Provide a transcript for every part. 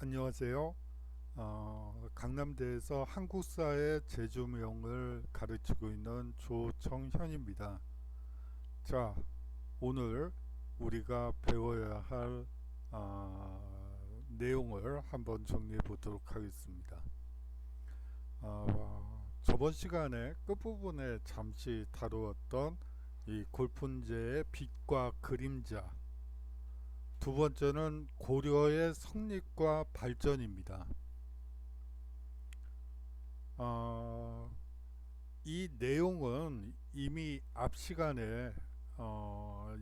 안녕하세요. 강남대에서 한국사의 재조명을 가르치고 있는 조정현입니다. 자, 오늘 우리가 배워야 할 내용을 한번 정리해 보도록 하겠습니다. 저번 시간에 끝부분에 잠시 다루었던 이 골프문제의 빛과 그림자, 두 번째는 고려의 성립과 발전입니다. 어, 이 내용은 이미 앞 시간에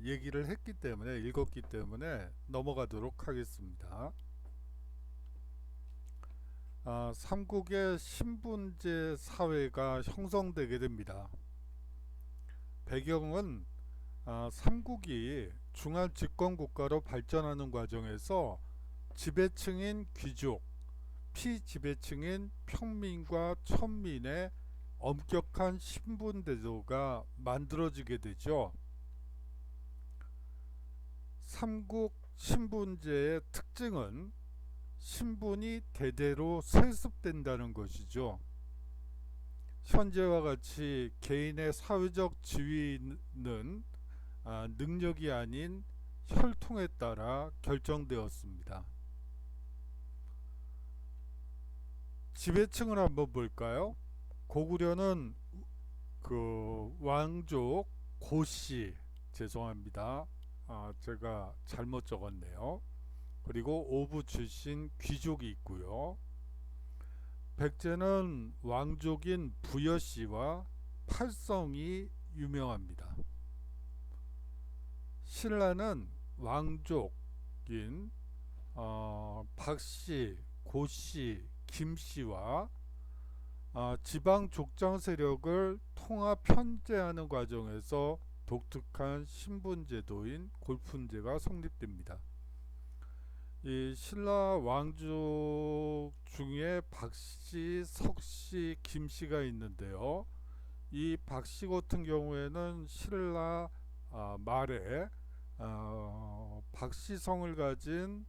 얘기를 했기 때문에 읽었기 때문에 넘어가도록 하겠습니다. 삼국의 신분제 사회가 형성되게 됩니다. 배경은 삼국이 중한 집권 국가로 발전하는 과정에서 지배층인 귀족, 피지배층인 평민과 천민의 엄격한 신분제도가 만들어지게 되죠. 삼국 신분제의 특징은 신분이 대대로 세습된다는 것이죠. 현재와 같이 개인의 사회적 지위는 능력이 아닌 혈통에 따라 결정되었습니다. 지배층을 한번 볼까요? 고구려는 그 왕족 고씨, 죄송합니다. 제가 잘못 적었네요. 그리고 오부 출신 귀족이 있고요. 백제는 왕족인 부여씨와 팔성이 유명합니다. 신라는 왕족인 박씨, 고씨, 김씨와 지방 족장 세력을 통합 편제하는 과정에서 독특한 신분제도인 골품제가 성립됩니다. 이 신라 왕족 중에 박씨, 석씨, 김씨가 있는데요. 이 박씨 같은 경우에는 신라 말에 박씨성을 가진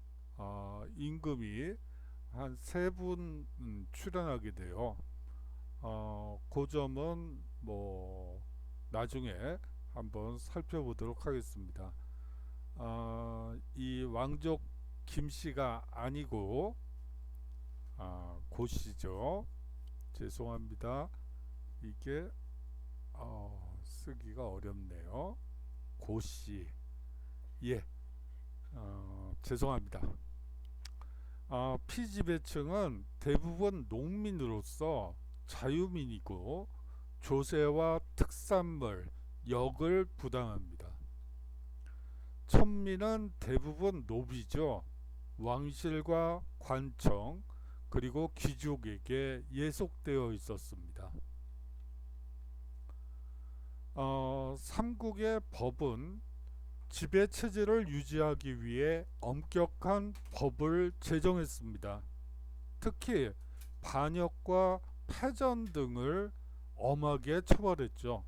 임금이 한 세 분 출연하게 돼요. 그 점은 뭐 나중에 한번 살펴보도록 하겠습니다. 이 왕족 김씨가 아니고 고씨죠. 죄송합니다. 이게 쓰기가 어렵네요. 고씨. 예, 죄송합니다. 피지배층은 대부분 농민으로서 자유민이고 조세와 특산물, 역을 부담합니다. 천민은 대부분 노비죠. 왕실과 관청 그리고 귀족에게 예속되어 있었습니다. 삼국의 법은 지배체제를 유지하기 위해 엄격한 법을 제정했습니다. 특히 반역과 패전 등을 엄하게 처벌했죠.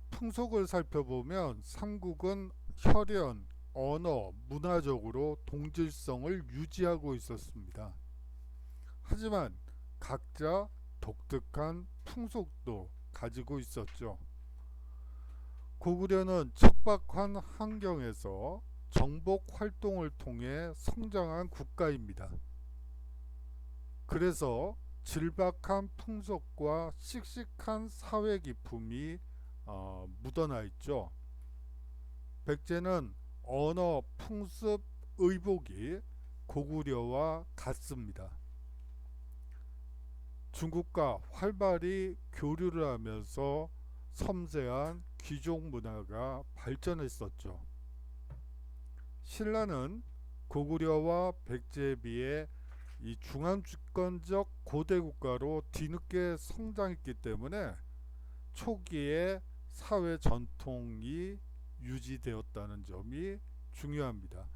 풍속을 살펴보면 삼국은 혈연, 언어, 문화적으로 동질성을 유지하고 있었습니다. 하지만 각자 독특한 풍속도 가지고 있었죠. 고구려는 척박한 환경에서 정복 활동을 통해 성장한 국가입니다. 그래서 질박한 풍속과 씩씩한 사회 기품이 묻어나 있죠. 백제는 언어, 풍습, 의복이 고구려와 같습니다. 중국과 활발히 교류를 하면서 섬세한 귀족 문화가 발전했었죠. 신라는 고구려와 백제에 비해 이 중앙주권적 고대 국가로 뒤늦게 성장했기 때문에 초기에 사회 전통이 유지되었다는 점이 중요합니다.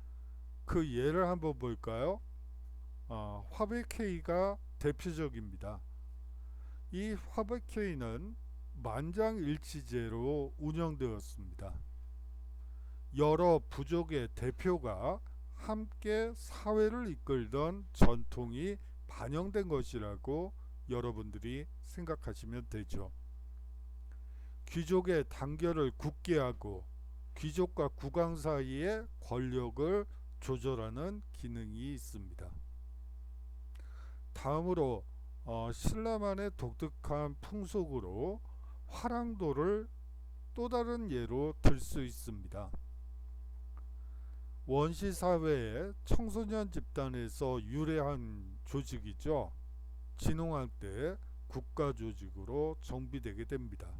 그 예를 한번 볼까요? 화백회의가 대표적입니다. 이 화백회의는 만장일치제로 운영되었습니다. 여러 부족의 대표가 함께 사회를 이끌던 전통이 반영된 것이라고 여러분들이 생각하시면 되죠. 귀족의 단결을 굳게 하고 귀족과 국왕 사이의 권력을 조절하는 기능이 있습니다. 다음으로 신라만의 독특한 풍속으로 화랑도를 또 다른 예로 들 수 있습니다. 원시 사회의 청소년 집단에서 유래한 조직이죠. 진흥할 때 국가 조직으로 정비되게 됩니다.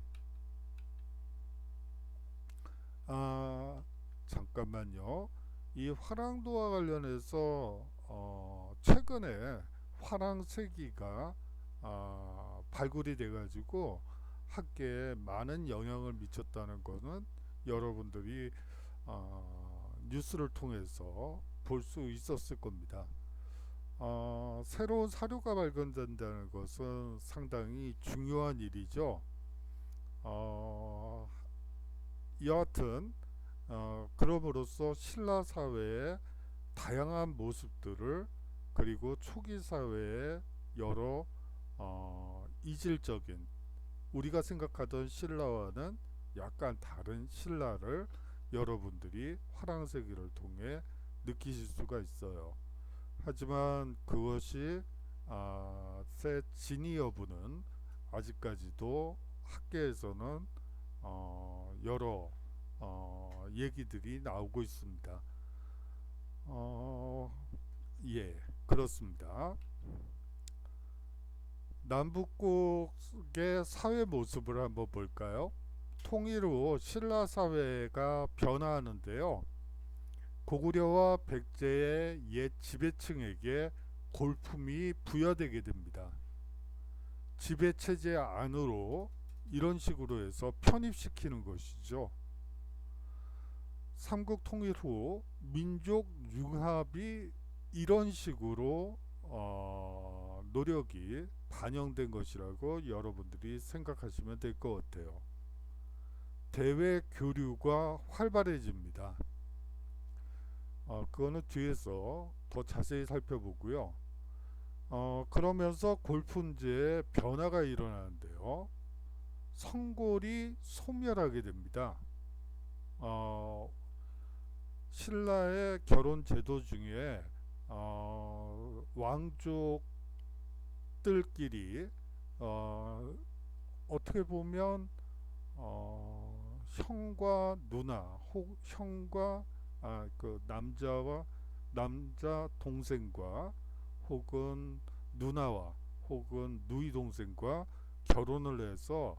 잠깐만요. 이 화랑도와 관련해서 최근에 화랑세기가 발굴이 돼가지고 학계에 많은 영향을 미쳤다는 것은 여러분들이 뉴스를 통해서 볼 수 있었을 겁니다. 새로운 사료가 발견된다는 것은 상당히 중요한 일이죠. 여하튼 그럼으로써 신라 사회의 다양한 모습들을 그리고 초기 사회의 여러 이질적인 우리가 생각하던 신라와는 약간 다른 신라를 여러분들이 화랑세기를 통해 느끼실 수가 있어요. 하지만 그것이 새 진위 여부는 아직까지도 학계에서는 여러 얘기들이 나오고 있습니다. 예, 그렇습니다. 남북국의 사회 모습을 한번 볼까요? 통일 후 신라 사회가 변화하는데요. 고구려와 백제의 옛 지배층에게 골품이 부여되게 됩니다. 지배체제 안으로 이런 식으로 해서 편입시키는 것이죠. 삼국 통일 후 민족 융합이 이런 식으로 노력이 반영된 것이라고 여러분들이 생각하시면 될 것 같아요. 대외 교류가 활발해집니다. 그거는 뒤에서 더 자세히 살펴보고요. 그러면서 골품제의 변화가 일어나는데요. 성골이 소멸하게 됩니다. 신라의 결혼 제도 중에 왕족들끼리 어떻게 보면 형과 누나, 형과 그 남자 동생과 혹은 누나와 혹은 누이 동생과 결혼을 해서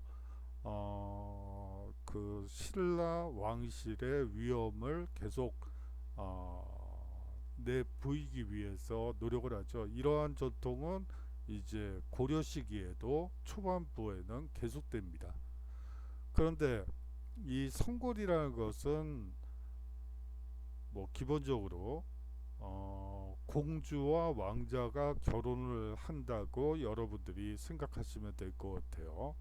그 신라 왕실의 위엄을 계속 내보이기 위해서 노력을 하죠. 이러한 전통은 이제 고려 시기에도 초반부에는 계속됩니다. 그런데 이 성골이라는 것은 뭐 기본적으로 공주와 왕자가 결혼을 한다고 여러분들이 생각하시면 될 것 같아요.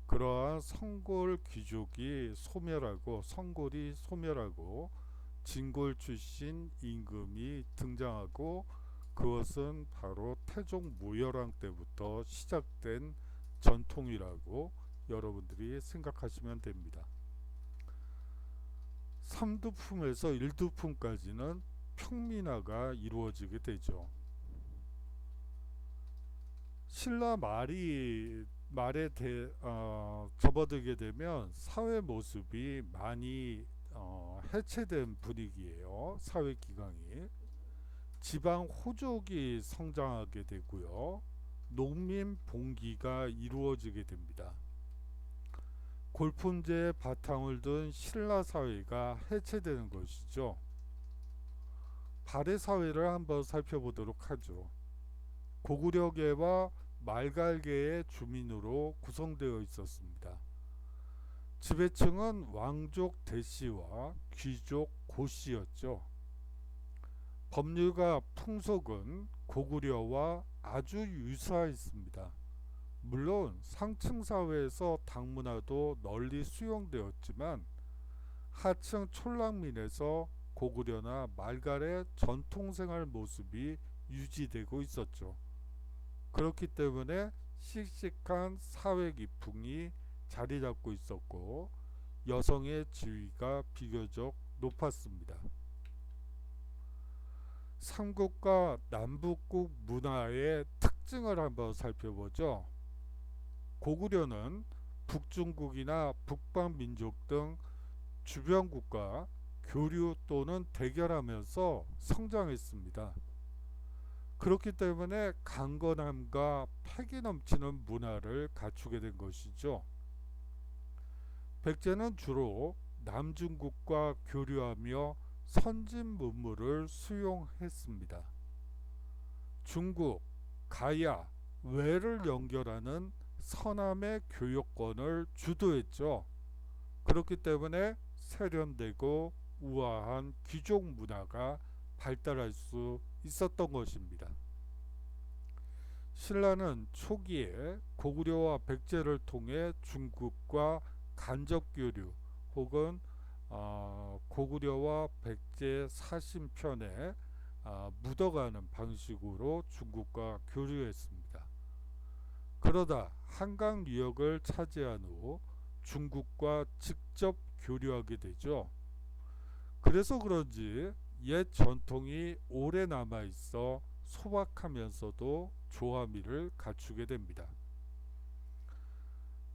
그러한 성골 귀족이 소멸하고 성골이 소멸하고 진골 출신 임금이 등장하고 그것은 바로 태종 무열왕 때부터 시작된 전통이라고 여러분들이 생각하시면 됩니다. 3두품에서 1두품까지는 평민화가 이루어지게 되죠. 신라 말에 접어들게 되면 사회 모습이 많이 해체된 분위기예요. 사회 기강이 지방 호족이 성장하게 되고요. 농민 봉기가 이루어지게 됩니다. 골품제의 바탕을 둔 신라 사회가 해체되는 것이죠. 발해 사회를 한번 살펴보도록 하죠. 고구려계와 말갈계의 주민으로 구성되어 있었습니다. 지배층은 왕족 대씨와 귀족 고씨였죠. 법률과 풍속은 고구려와 아주 유사했습니다. 물론 상층 사회에서 당문화도 널리 수용되었지만 하층 촌락민에서 고구려나 말갈의 전통생활 모습이 유지되고 있었죠. 그렇기 때문에 씩씩한 사회 기풍이 자리 잡고 있었고 여성의 지위가 비교적 높았습니다. 삼국과 남북국 문화의 특징을 한번 살펴보죠. 고구려는 북중국이나 북방민족 등 주변국과 교류 또는 대결하면서 성장했습니다. 그렇기 때문에 강건함과 패기 넘치는 문화를 갖추게 된 것이죠. 백제는 주로 남중국과 교류하며 선진 문물을 수용했습니다. 중국, 가야, 외를 연결하는 서남의 교역권을 주도했죠. 그렇기 때문에 세련되고 우아한 귀족 문화가 발달할 수 있었던 것입니다. 신라는 초기에 고구려와 백제를 통해 중국과 간접 교류 혹은 고구려와 백제 사신편에 묻어가는 방식으로 중국과 교류했습니다. 그러다 한강 유역을 차지한 후 중국과 직접 교류하게 되죠. 그래서 그런지 옛 전통이 오래 남아있어 소박하면서도 조화미를 갖추게 됩니다.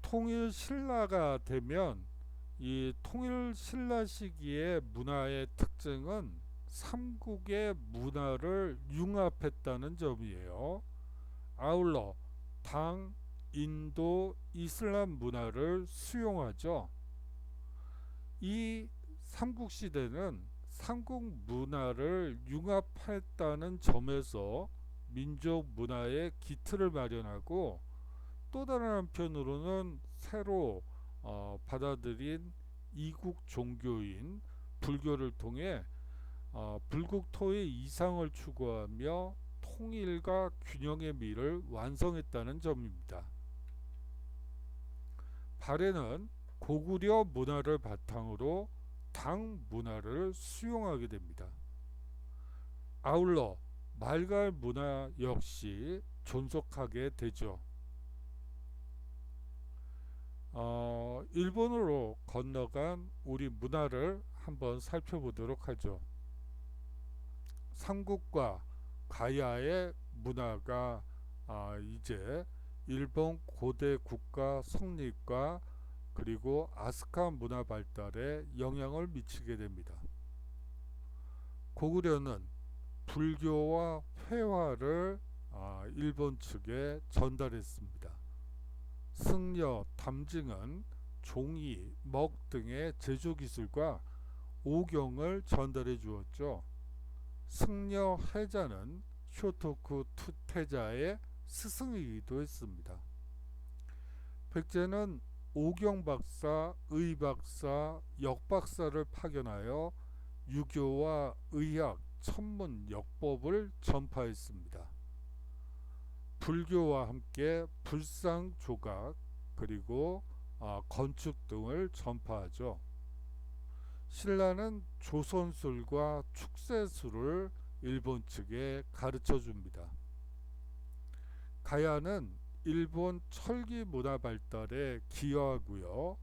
통일 신라가 되면 이 통일 신라 시기의 문화의 특징은 삼국의 문화를 융합했다는 점이에요. 아울러 당, 인도, 이슬람 문화를 수용하죠. 이 삼국시대는 삼국 문화를 융합했다는 점에서 민족 문화의 기틀을 마련하고 또 다른 한편으로는 새로 받아들인 이국 종교인 불교를 통해 불국토의 이상을 추구하며 통일과 균형의 미를 완성했다는 점입니다. 발해는 고구려 문화를 바탕으로 당 문화를 수용하게 됩니다. 아울러 말갈 문화 역시 존속하게 되죠. 일본으로 건너간 우리 문화를 한번 살펴보도록 하죠. 삼국과 가야의 문화가 이제 일본 고대 국가 성립과 그리고 아스카 문화 발달에 영향을 미치게 됩니다. 고구려는 불교와 회화를 일본 측에 전달했습니다. 승려, 담증은 종이, 먹 등의 제조 기술과 오경을 전달해 주었죠. 승려 해자는 쇼토쿠 투태자의 스승이기도 했습니다. 백제는 오경박사, 의박사, 역박사를 파견하여 유교와 의학, 천문, 역법을 전파했습니다. 불교와 함께 불상 조각 그리고 건축 등을 전파하죠. 신라는 조선술과 축세술을 일본 측에 가르쳐 줍니다. 가야는 일본 철기 문화 발달에 기여하고요.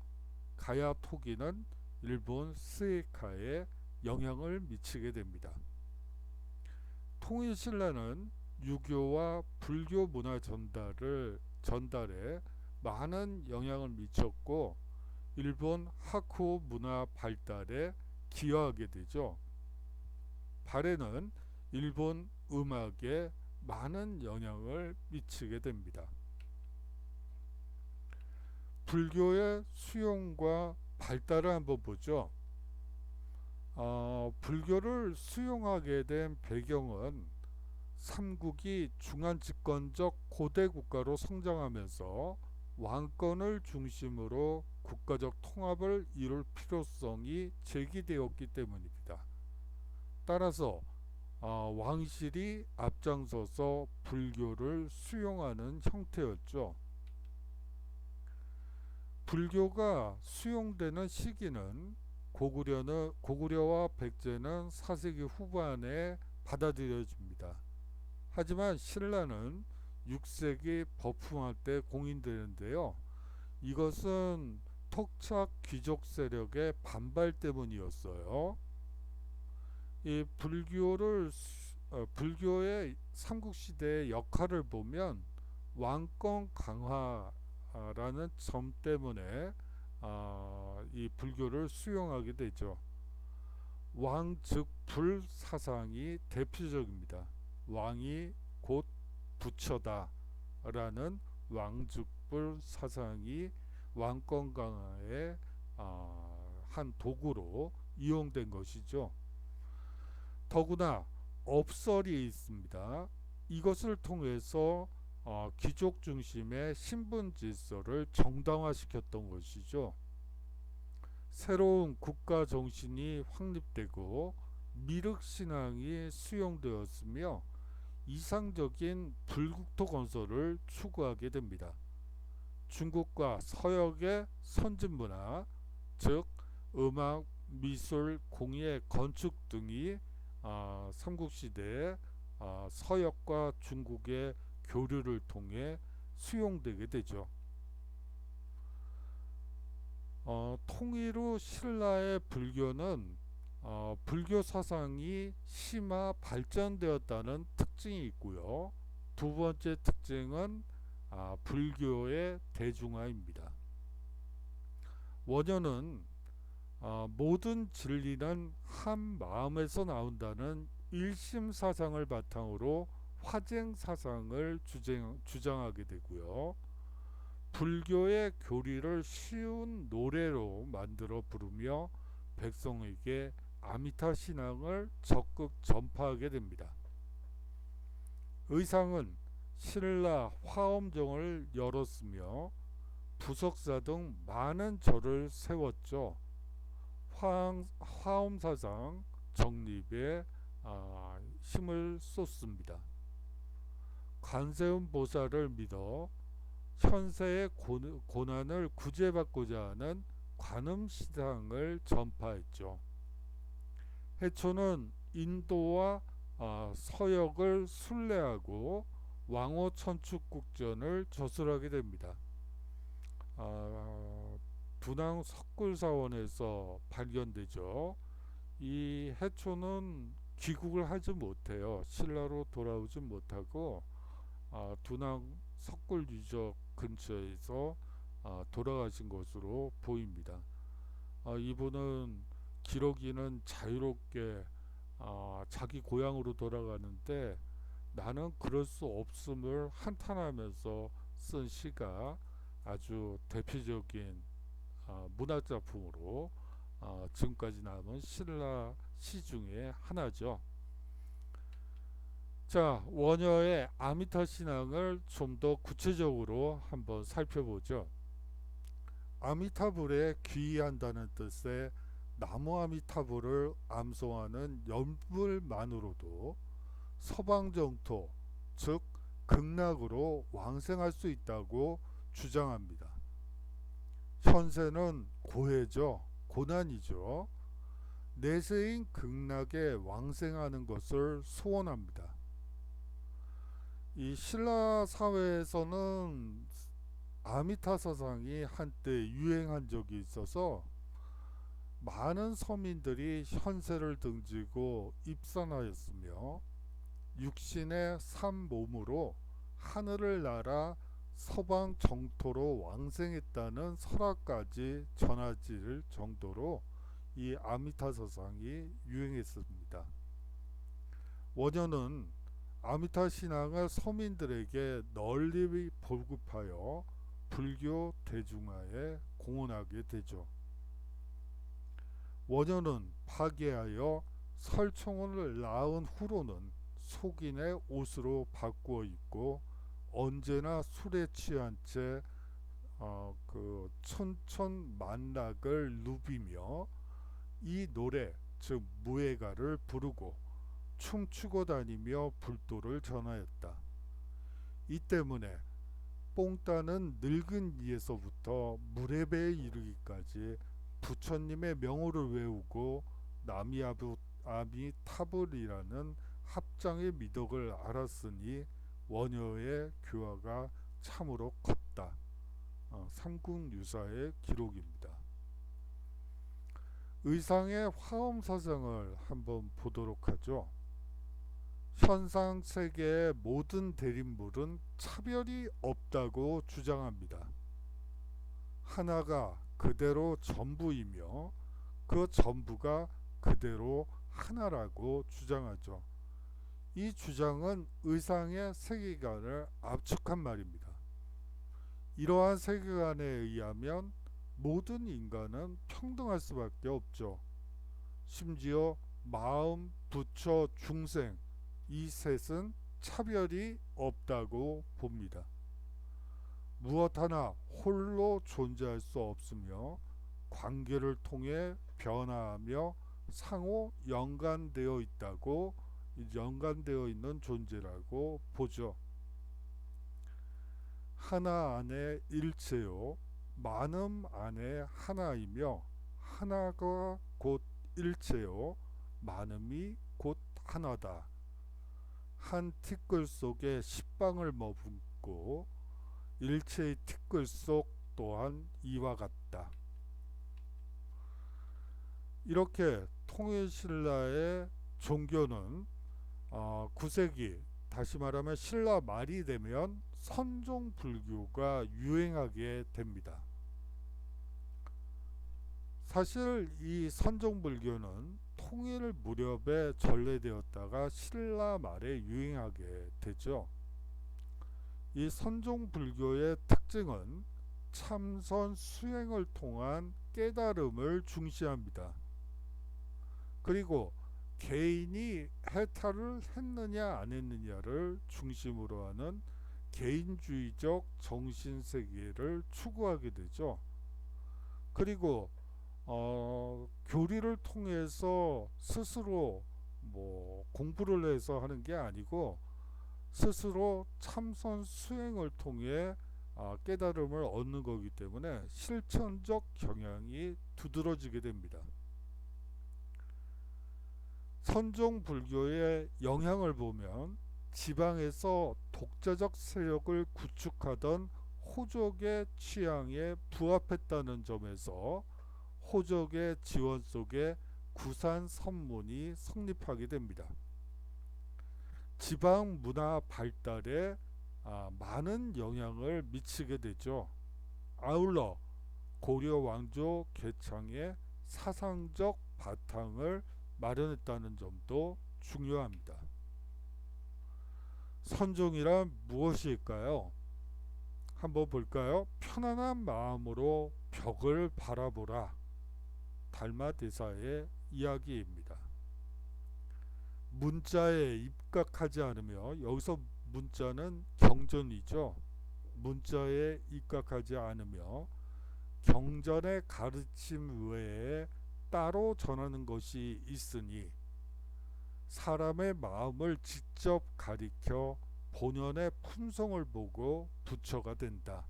가야 토기는 일본 스에카에 영향을 미치게 됩니다. 통일 신라는 유교와 불교 문화 전달에 많은 영향을 미쳤고 일본 하쿠 문화 발달에 기여하게 되죠. 발해는 일본 음악에 많은 영향을 미치게 됩니다. 불교의 수용과 발달을 한번 보죠. 불교를 수용하게 된 배경은 삼국이 중앙집권적 고대 국가로 성장하면서 왕권을 중심으로 국가적 통합을 이룰 필요성이 제기되었기 때문입니다. 따라서 왕실이 앞장서서 불교를 수용하는 형태였죠. 불교가 수용되는 시기는 고구려와 백제는 4세기 후반에 받아들여집니다. 하지만 신라는 6세기 법흥할 때 공인되는데요. 이것은 토착 귀족 세력의 반발 때문이었어요. 이 불교의 삼국시대의 역할을 보면 왕권 강화라는 점 때문에 이 불교를 수용하게 되죠. 왕즉불 사상이 대표적입니다. 왕이 곧 부처다라는 왕즉불 사상이 왕권 강화의 한 도구로 이용된 것이죠. 더구나 업설이 있습니다. 이것을 통해서 귀족 중심의 신분 질서를 정당화시켰던 것이죠. 새로운 국가 정신이 확립되고 미륵 신앙이 수용되었으며 이상적인 불국토 건설을 추구하게 됩니다. 중국과 서역의 선진 문화, 즉 음악, 미술, 공예, 건축 등이 삼국시대에 서역과 중국의 교류를 통해 수용되게 되죠. 통일 후 신라의 불교는 불교 사상이 심화 발전되었다는 특징이 있고요. 두 번째 특징은 불교의 대중화입니다. 원효는 모든 진리는 한 마음에서 나온다는 일심 사상을 바탕으로 화쟁 사상을 주장하게 되고요. 불교의 교리를 쉬운 노래로 만들어 부르며 백성에게 아미타 신앙을 적극 전파하게 됩니다. 의상은 신라 화엄정을 열었으며 부석사 등 많은 절을 세웠죠. 화엄사상 정립에 힘을 쏟습니다. 관세음 보살을 믿어 현세의 고난을 구제받고자 하는 관음시상을 전파했죠. 해초는 인도와 서역을 순례하고 왕호 천축국전을 저술하게 됩니다. 분당 석굴사원에서 발견되죠. 이 해초는 귀국을 하지 못해요. 신라로 돌아오지 못하고 둔왕 석굴 유적 근처에서 돌아가신 것으로 보입니다. 이분은 기러기는 자유롭게 자기 고향으로 돌아가는데 나는 그럴 수 없음을 한탄하면서 쓴 시가 아주 대표적인 문학작품으로 지금까지 남은 신라 시 중에 하나죠. 자, 원효의 아미타 신앙을 좀 더 구체적으로 한번 살펴보죠. 아미타불에 귀의한다는 뜻의 나무 아미타불을 암송하는 연불만으로도 서방정토, 즉 극락으로 왕생할 수 있다고 주장합니다. 현세는 고해죠. 고난이죠. 내세인 극락에 왕생하는 것을 소원합니다. 이 신라 사회에서는 아미타 사상이 한때 유행한 적이 있어서 많은 서민들이 현세를 등지고 입산하였으며 육신의 삼몸으로 하늘을 날아 서방 정토로 왕생했다는 설화까지 전해질 정도로 이 아미타 사상이 유행했습니다. 원효는 아미타 신앙을 서민들에게 널리 보급하여 불교 대중화에 공헌하게 되죠. 원효는 파괴하여 설총을 낳은 후로는 속인의 옷으로 바꾸어 입고 언제나 술에 취한 채 그 천천만락을 누비며 이 노래 즉 무예가를 부르고 춤추고 다니며 불도를 전하였다. 이 때문에 뽕따는 늙은 이에서부터 무례배에 이르기까지 부처님의 명호를 외우고 아미타불이라는 합장의 미덕을 알았으니 원효의 교화가 참으로 컸다. 삼국유사의 기록입니다. 의상의 화엄사상을 한번 보도록 하죠. 현상세계의 모든 대립물은 차별이 없다고 주장합니다. 하나가 그대로 전부이며 그 전부가 그대로 하나라고 주장하죠. 이 주장은 의상의 세계관을 압축한 말입니다. 이러한 세계관에 의하면 모든 인간은 평등할 수밖에 없죠. 심지어 마음, 부처, 중생 이 셋은 차별이 없다고 봅니다. 무엇 하나 홀로 존재할 수 없으며 관계를 통해 변화하며 상호 연관되어 있는 존재라고 보죠. 하나 안에 일체요 많음 안에 하나이며 하나가 곧 일체요 많음이 곧 하나다. 한 티끌 속에 10방울 머금고 일체의 티끌 속 또한 이와 같다. 이렇게 통일신라의 종교는 9세기 다시 말하면 신라 말이 되면 선종불교가 유행하게 됩니다. 사실 이 선종불교는 통일 무렵에 전래되었다가 신라 말에 유행하게 되죠. 이 선종불교의 특징은 참선 수행을 통한 깨달음을 중시합니다. 그리고 개인이 해탈을 했느냐 안 했느냐를 중심으로 하는 개인주의적 정신세계를 추구하게 되죠. 그리고 교리를 통해서 스스로 공부를 해서 하는 게 아니고 스스로 참선 수행을 통해 깨달음을 얻는 거기 때문에 실천적 경향이 두드러지게 됩니다. 선종불교의 영향을 보면 지방에서 독자적 세력을 구축하던 호족의 취향에 부합했다는 점에서 호족의 지원 속에 구산 선문이 성립하게 됩니다. 지방 문화 발달에 많은 영향을 미치게 되죠. 아울러 고려 왕조 개창의 사상적 바탕을 마련했다는 점도 중요합니다. 선종이란 무엇일까요? 한번 볼까요? 편안한 마음으로 벽을 바라보라. 달마대사의 이야기입니다. 문자에 입각하지 않으며, 여기서 문자는 경전이죠. 문자에 입각하지 않으며 경전의 가르침 외에 따로 전하는 것이 있으니 사람의 마음을 직접 가리켜 본연의 품성을 보고 부처가 된다.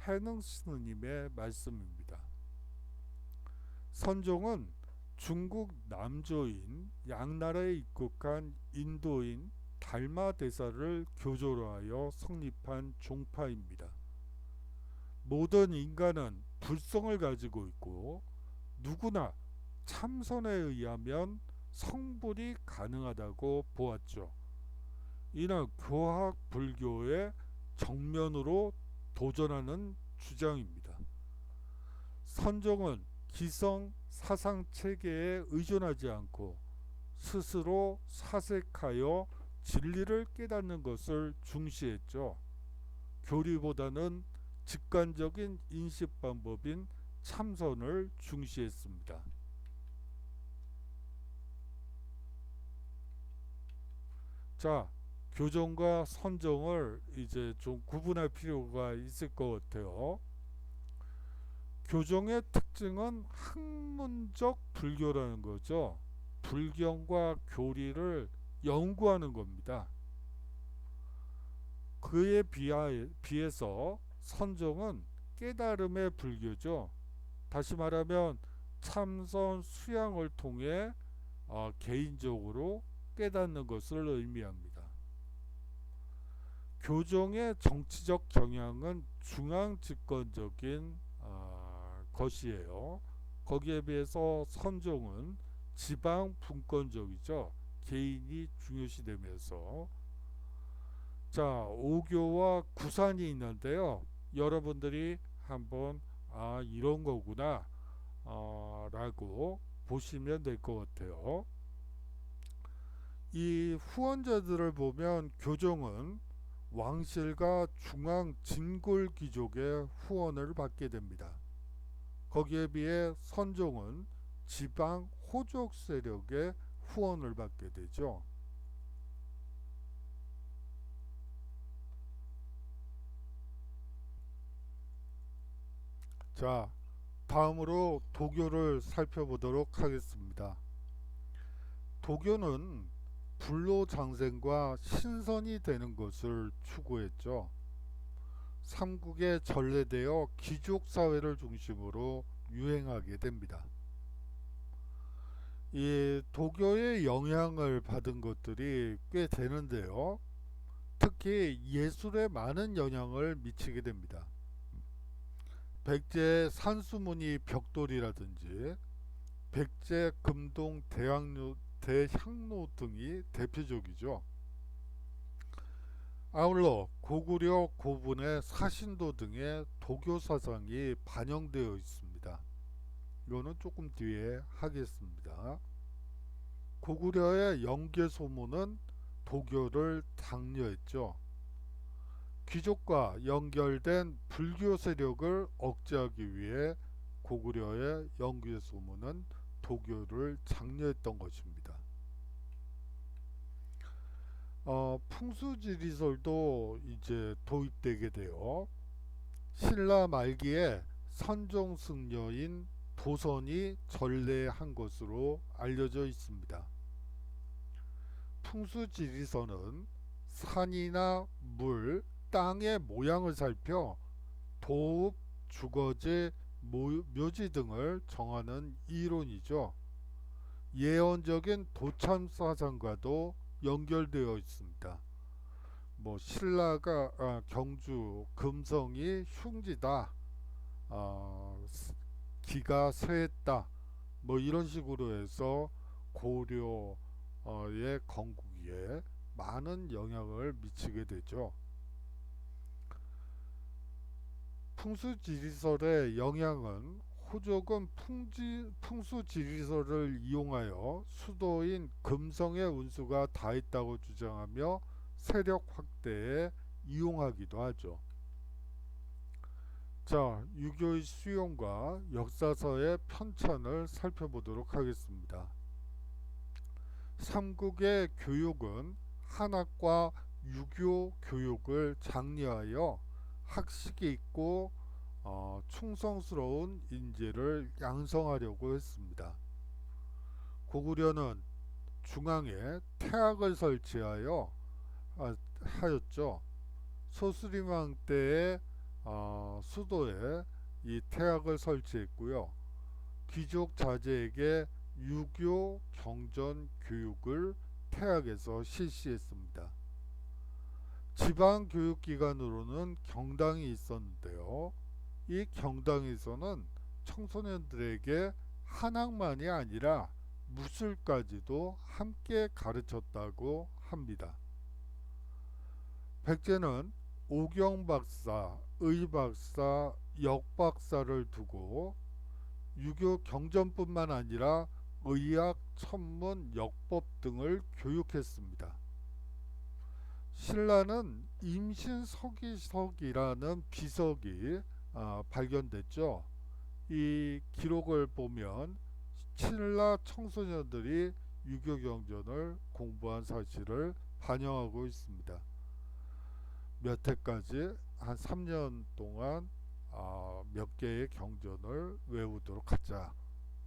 해능 스님의 말씀입니다. 선종은 중국 남조인 양나라에 입국한 인도인 달마대사를 교조로 하여 성립한 종파입니다. 모든 인간은 불성을 가지고 있고 누구나 참선에 의하면 성불이 가능하다고 보았죠. 이는 교학 불교의 정면으로 도전하는 주장입니다. 선종은 기성 사상 체계에 의존하지 않고 스스로 사색하여 진리를 깨닫는 것을 중시했죠. 교리보다는 직관적인 인식 방법인 참선을 중시했습니다. 자, 교종과 선종을 이제 좀 구분할 필요가 있을 것 같아요. 교종의 특징은 학문적 불교라는 거죠. 불경과 교리를 연구하는 겁니다. 그에 비해서 선종은 깨달음의 불교죠. 다시 말하면 참선 수양을 통해 개인적으로 깨닫는 것을 의미합니다. 교종의 정치적 경향은 중앙 집권적인 것이에요. 거기에 비해서 선종은 지방 분권적이죠. 개인이 중요시되면서. 자, 오교와 구산이 있는데요. 여러분들이 한번 이런 거구나 라고 보시면 될 것 같아요. 이 후원자들을 보면 교종은 왕실과 중앙 진골 귀족의 후원을 받게 됩니다. 거기에 비해 선종은 지방 호족 세력의 후원을 받게 되죠. 자, 다음으로 도교를 살펴보도록 하겠습니다. 도교는 불로장생과 신선이 되는 것을 추구했죠. 삼국에 전래되어 귀족사회를 중심으로 유행하게 됩니다. 이 도교의 영향을 받은 것들이 꽤 되는데요. 특히 예술에 많은 영향을 미치게 됩니다. 백제 산수무늬 벽돌이라든지 백제 금동 대향로 등이 대표적이죠. 아울러 고구려 고분의 사신도 등의 도교 사상이 반영되어 있습니다. 이거는 조금 뒤에 하겠습니다. 고구려의 영계소문은 도교를 장려했죠. 귀족과 연결된 불교 세력을 억제하기 위해 고구려의 영계소문은 도교를 장려했던 것입니다. 풍수지리설도 이제 도입되게 되어 신라 말기에 선종승려인 도선이 전래한 것으로 알려져 있습니다. 풍수지리설은 산이나 물, 땅의 모양을 살펴 도읍, 주거지, 묘지 등을 정하는 이론이죠. 예언적인 도참 사상과도 연결되어 있습니다. 신라가 경주 금성이 흉지다, 기가 쇠했다, 이런 식으로 해서 고려의 건국에 많은 영향을 미치게 되죠. 풍수지리설의 영향은 호족은 풍수지리설을 이용하여 수도인 금성의 운수가 닿았다고 주장하며 세력 확대에 이용하기도 하죠. 자, 유교의 수용과 역사서의 편찬을 살펴보도록 하겠습니다. 삼국의 교육은 한학과 유교 교육을 장려하여 학식이 있고 충성스러운 인재를 양성하려고 했습니다. 고구려는 중앙에 태학을 설치하여 하였죠. 소수림왕 때에 수도에 이 태학을 설치했고요. 귀족 자제에게 유교 경전 교육을 태학에서 실시했습니다. 지방 교육기관으로는 경당이 있었는데요. 이 경당에서는 청소년들에게 한학만이 아니라 무술까지도 함께 가르쳤다고 합니다. 백제는 오경박사, 의박사, 역박사를 두고 유교 경전뿐만 아니라 의학, 천문, 역법 등을 교육했습니다. 신라는 임신서기석이라는 비석이 발견됐죠. 이 기록을 보면 신라 청소년들이 유교 경전을 공부한 사실을 반영하고 있습니다. 몇 해까지 한 3년 동안 몇 개의 경전을 외우도록 하자,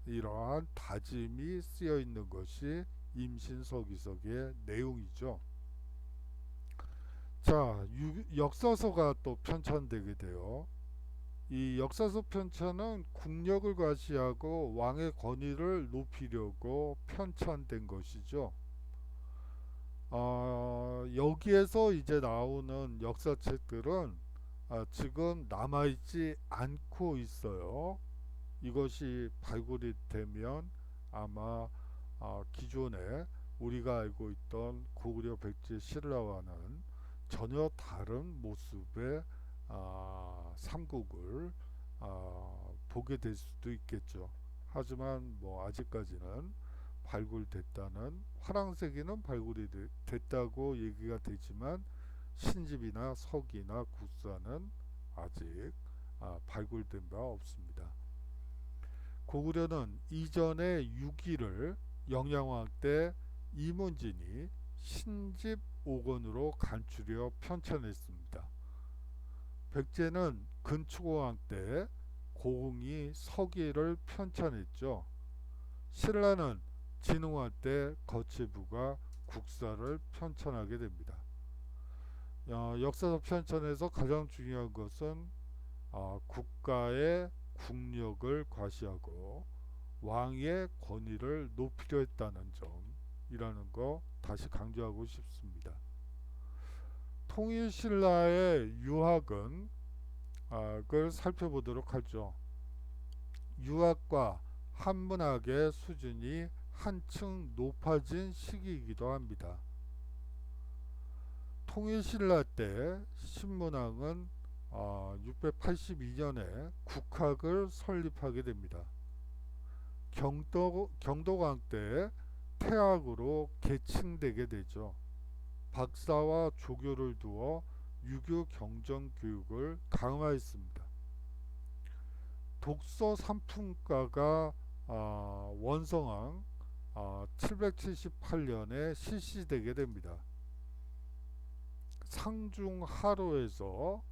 이러한 다짐이 쓰여 있는 것이 임신서기석의 내용이죠. 자, 역사서가 또 편찬되게 돼요. 이 역사서 편찬은 국력을 과시하고 왕의 권위를 높이려고 편찬된 것이죠. 여기에서 이제 나오는 역사책들은 지금 남아있지 않고 있어요. 이것이 발굴이 되면 아마 기존에 우리가 알고 있던 고구려 백제 신라와는 전혀 다른 모습의 삼국을 보게 될 수도 있겠죠. 하지만 뭐 아직까지는 발굴됐다는 화랑세기는 발굴이 됐다고 얘기가 되지만 신집이나 서기나 국사는 아직 발굴된 바 없습니다. 고구려는 이전의 유기를 영양왕 때 이문진이 신집 5권으로 간추려 편찬했습니다. 백제는 근초고왕 때 고흥이 서기를 편찬했죠. 신라는 진흥왕 때 거치부가 국사를 편찬하게 됩니다. 역사적 편찬에서 가장 중요한 것은 국가의 국력을 과시하고 왕의 권위를 높이려 했다는 점이라는 거 다시 강조하고 싶습니다. 통일신라의 유학은 그걸 살펴보도록 하죠. 유학과 한문학의 수준이 한층 높아진 시기이기도 합니다. 통일신라 때 신문왕은 682년에 국학을 설립하게 됩니다. 경도강 때 태학으로 계층되게 되죠. 박사와 조교를 두어 유교 경전 교육을 강화했습니다. 독서 삼품가가 원성왕 778년에 실시되게 됩니다. 상중하로에서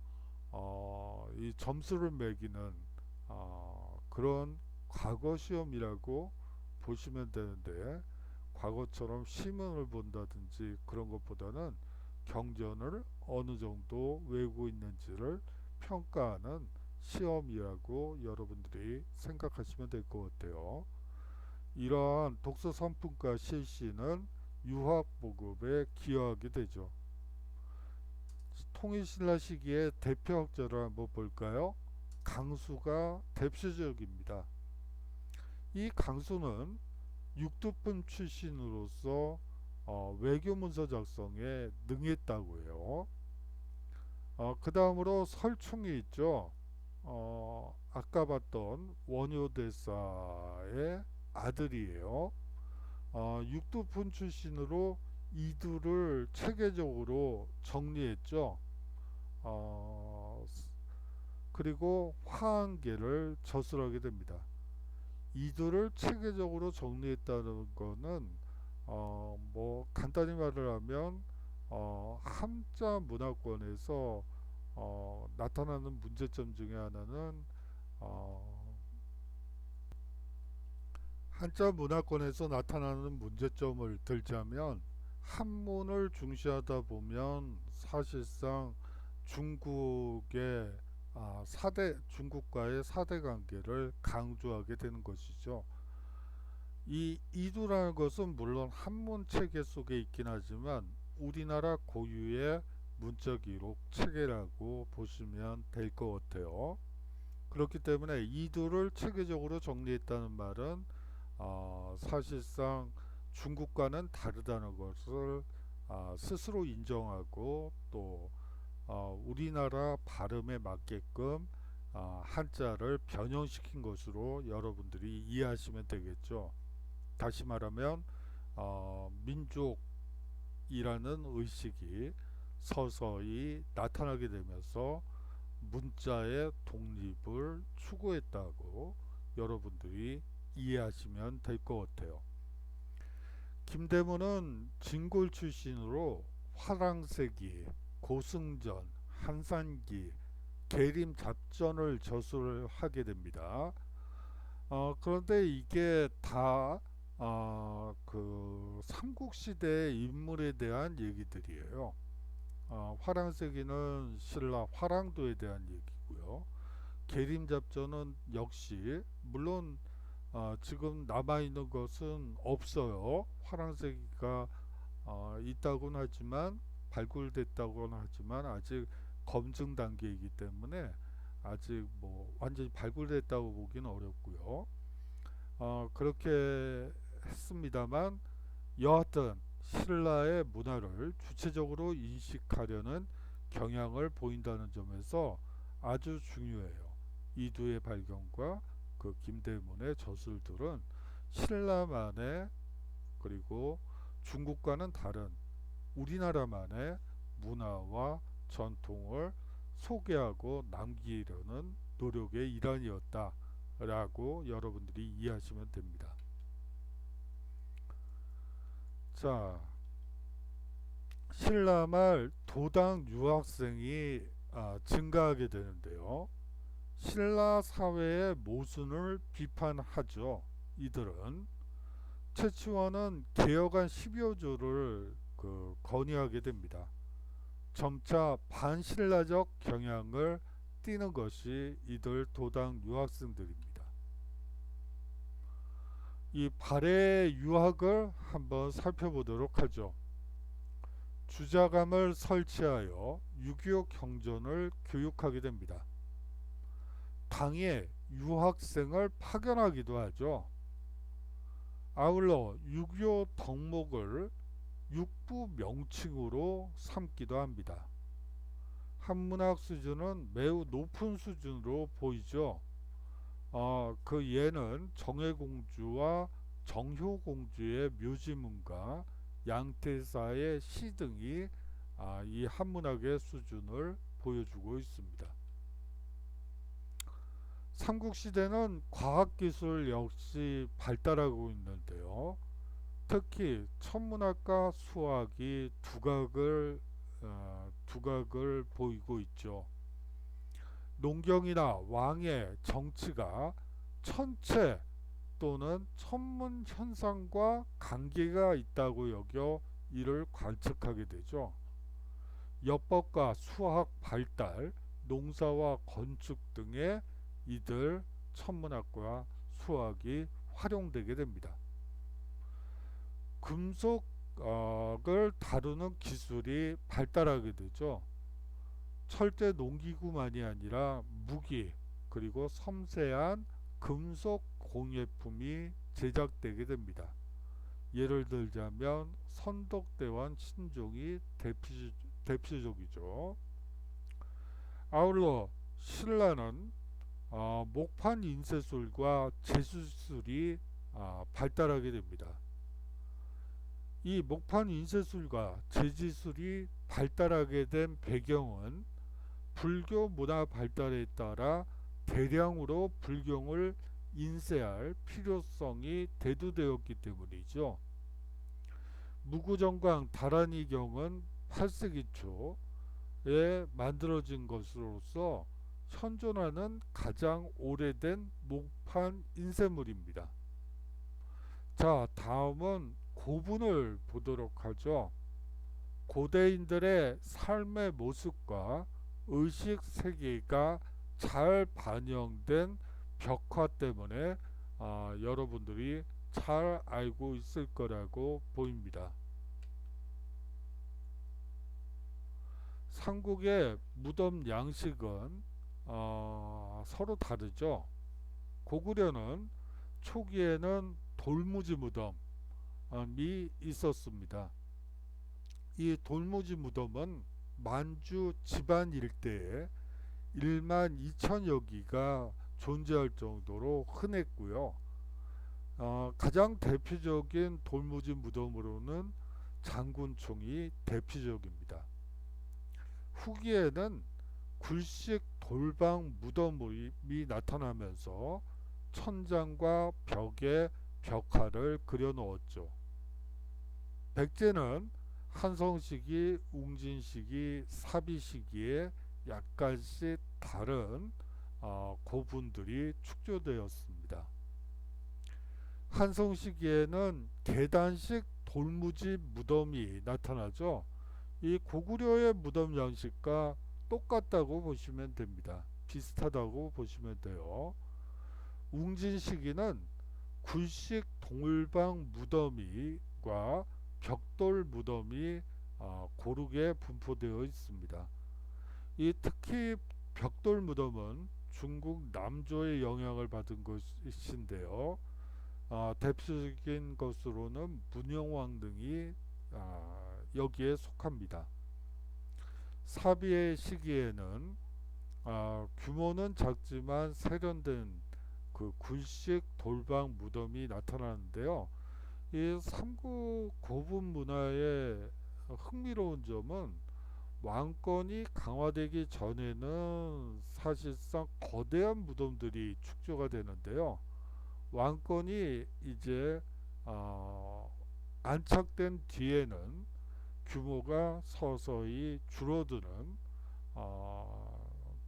이 점수를 매기는 그런 과거 시험이라고 보시면 되는데, 과거처럼 시문을 본다든지 그런 것보다는 경전을 어느 정도 외우고 있는지를 평가하는 시험이라고 여러분들이 생각하시면 될 것 같아요. 이러한 독서 선품과 실시는 유학 보급에 기여하게 되죠. 통일신라 시기의 대표 학자를 한번 볼까요? 강수가 대표적입니다. 이 강수는 육두품 출신으로서 외교문서 작성에 능했다고 해요. 그 다음으로 설충이 있죠. 아까 봤던 원효대사의 아들이에요. 육두품 출신으로 이두를 체계적으로 정리했죠. 그리고 화한계를 저술하게 됩니다. 이두를 체계적으로 정리했다는 거는 뭐 간단히 말을 하면 한자 문화권에서 나타나는 문제점 중에 하나는 한자 문화권에서 나타나는 문제점을 들자면, 한문을 중시하다 보면 사실상 중국의 중국과의 사대 관계를 강조하게 되는 것이죠. 이 이두라는 것은 물론 한문 체계 속에 있긴 하지만 우리나라 고유의 문자 기록 체계라고 보시면 될 것 같아요. 그렇기 때문에 이두를 체계적으로 정리했다는 말은 사실상 중국과는 다르다는 것을 스스로 인정하고, 또 우리나라 발음에 맞게끔 한자를 변형시킨 것으로 여러분들이 이해하시면 되겠죠. 다시 말하면 민족이라는 의식이 서서히 나타나게 되면서 문자의 독립을 추구했다고 여러분들이 이해하시면 될 것 같아요. 김대문은 진골 출신으로 화랑세기, 고승전, 한산기, 계림 잡전을 저술을 하게 됩니다. 그런데 이게 다 그 삼국시대의 인물에 대한 얘기들이에요. 화랑세기는 신라 화랑도에 대한 얘기고요. 계림잡전은 역시 물론 지금 남아있는 것은 없어요. 화랑새기가 있다고는 하지만 발굴됐다고는 하지만 아직 검증 단계이기 때문에 아직 뭐 완전히 발굴됐다고 보기는 어렵고요. 그렇게 했습니다만 여하튼 신라의 문화를 주체적으로 인식하려는 경향을 보인다는 점에서 아주 중요해요. 이두의 발견과 그 김대문의 저술들은 신라만의 그리고 중국과는 다른 우리나라만의 문화와 전통을 소개하고 남기려는 노력의 일환이었다라고 여러분들이 이해하시면 됩니다. 자, 신라말 도당 유학생이 증가하게 되는데요. 신라 사회의 모순을 비판하죠. 이들은 최치원은 개혁안 12호조를 건의하게 됩니다. 점차 반신라적 경향을 띠는 것이 이들 도당 유학생들입니다. 이 발해 유학을 한번 살펴보도록 하죠. 주자감을 설치하여 유교 경전을 교육하게 됩니다. 당에 유학생을 파견하기도 하죠. 아울러 유교 덕목을 육부 명칭으로 삼기도 합니다. 한문학 수준은 매우 높은 수준으로 보이죠. 그 예는 정혜공주와 정효공주의 묘지문과 양태사의 시 등이 이 한문학의 수준을 보여주고 있습니다. 삼국시대는 과학기술 역시 발달하고 있는데요. 특히 천문학과 수학이 두각을 보이고 있죠. 농경이나 왕의 정치가 천체 또는 천문 현상과 관계가 있다고 여겨 이를 관측하게 되죠. 역법과 수학 발달, 농사와 건축 등의 이들 천문학과 수학이 활용되게 됩니다. 금속을 다루는 기술이 발달하게 되죠. 철제 농기구만이 아니라 무기 그리고 섬세한 금속 공예품이 제작되게 됩니다. 예를 들자면 선덕대왕 신종이 대표적이죠. 아울러 신라는 목판 인쇄술과 제수술이 발달하게 됩니다. 이 목판 인쇄술과 제지술이 발달하게 된 배경은 불교 문화 발달에 따라 대량으로 불경을 인쇄할 필요성이 대두되었기 때문이죠. 무구정강 다란이경은 8세기 초에 만들어진 것으로서 현존하는 가장 오래된 목판 인쇄물입니다. 자, 다음은 고분을 보도록 하죠. 고대인들의 삶의 모습과 의식 세계가 잘 반영된 벽화 때문에 여러분들이 잘 알고 있을 거라고 보입니다. 삼국의 무덤 양식은 서로 다르죠. 고구려는 초기에는 돌무지 무덤이 있었습니다. 이 돌무지 무덤은 만주 지반 일대에 1만 2천여 기가 존재할 정도로 흔했고요. 가장 대표적인 돌무지 무덤으로는 장군총이 대표적입니다. 후기에는 굴식 돌방 무덤이 나타나면서 천장과 벽에 벽화를 그려놓았죠. 백제는 한성시기, 웅진시기, 사비시기에 약간씩 다른 고분들이 축조되었습니다. 한성시기에는 계단식 돌무지 무덤이 나타나죠. 이 고구려의 무덤 양식과 똑같다고 보시면 됩니다. 비슷하다고 보시면 돼요. 웅진 시기는 굴식 동울방 무덤이과 벽돌 무덤이 고르게 분포되어 있습니다. 이 특히 벽돌 무덤은 중국 남조의 영향을 받은 것인데요. 대표적인 것으로는 문영왕 등이 여기에 속합니다. 사비의 시기에는 규모는 작지만 세련된 그 굴식 돌방 무덤이 나타나는데요. 이 삼국 고분 문화의 흥미로운 점은 왕권이 강화되기 전에는 사실상 거대한 무덤들이 축조가 되는데요. 왕권이 이제 안착된 뒤에는 규모가 서서히 줄어드는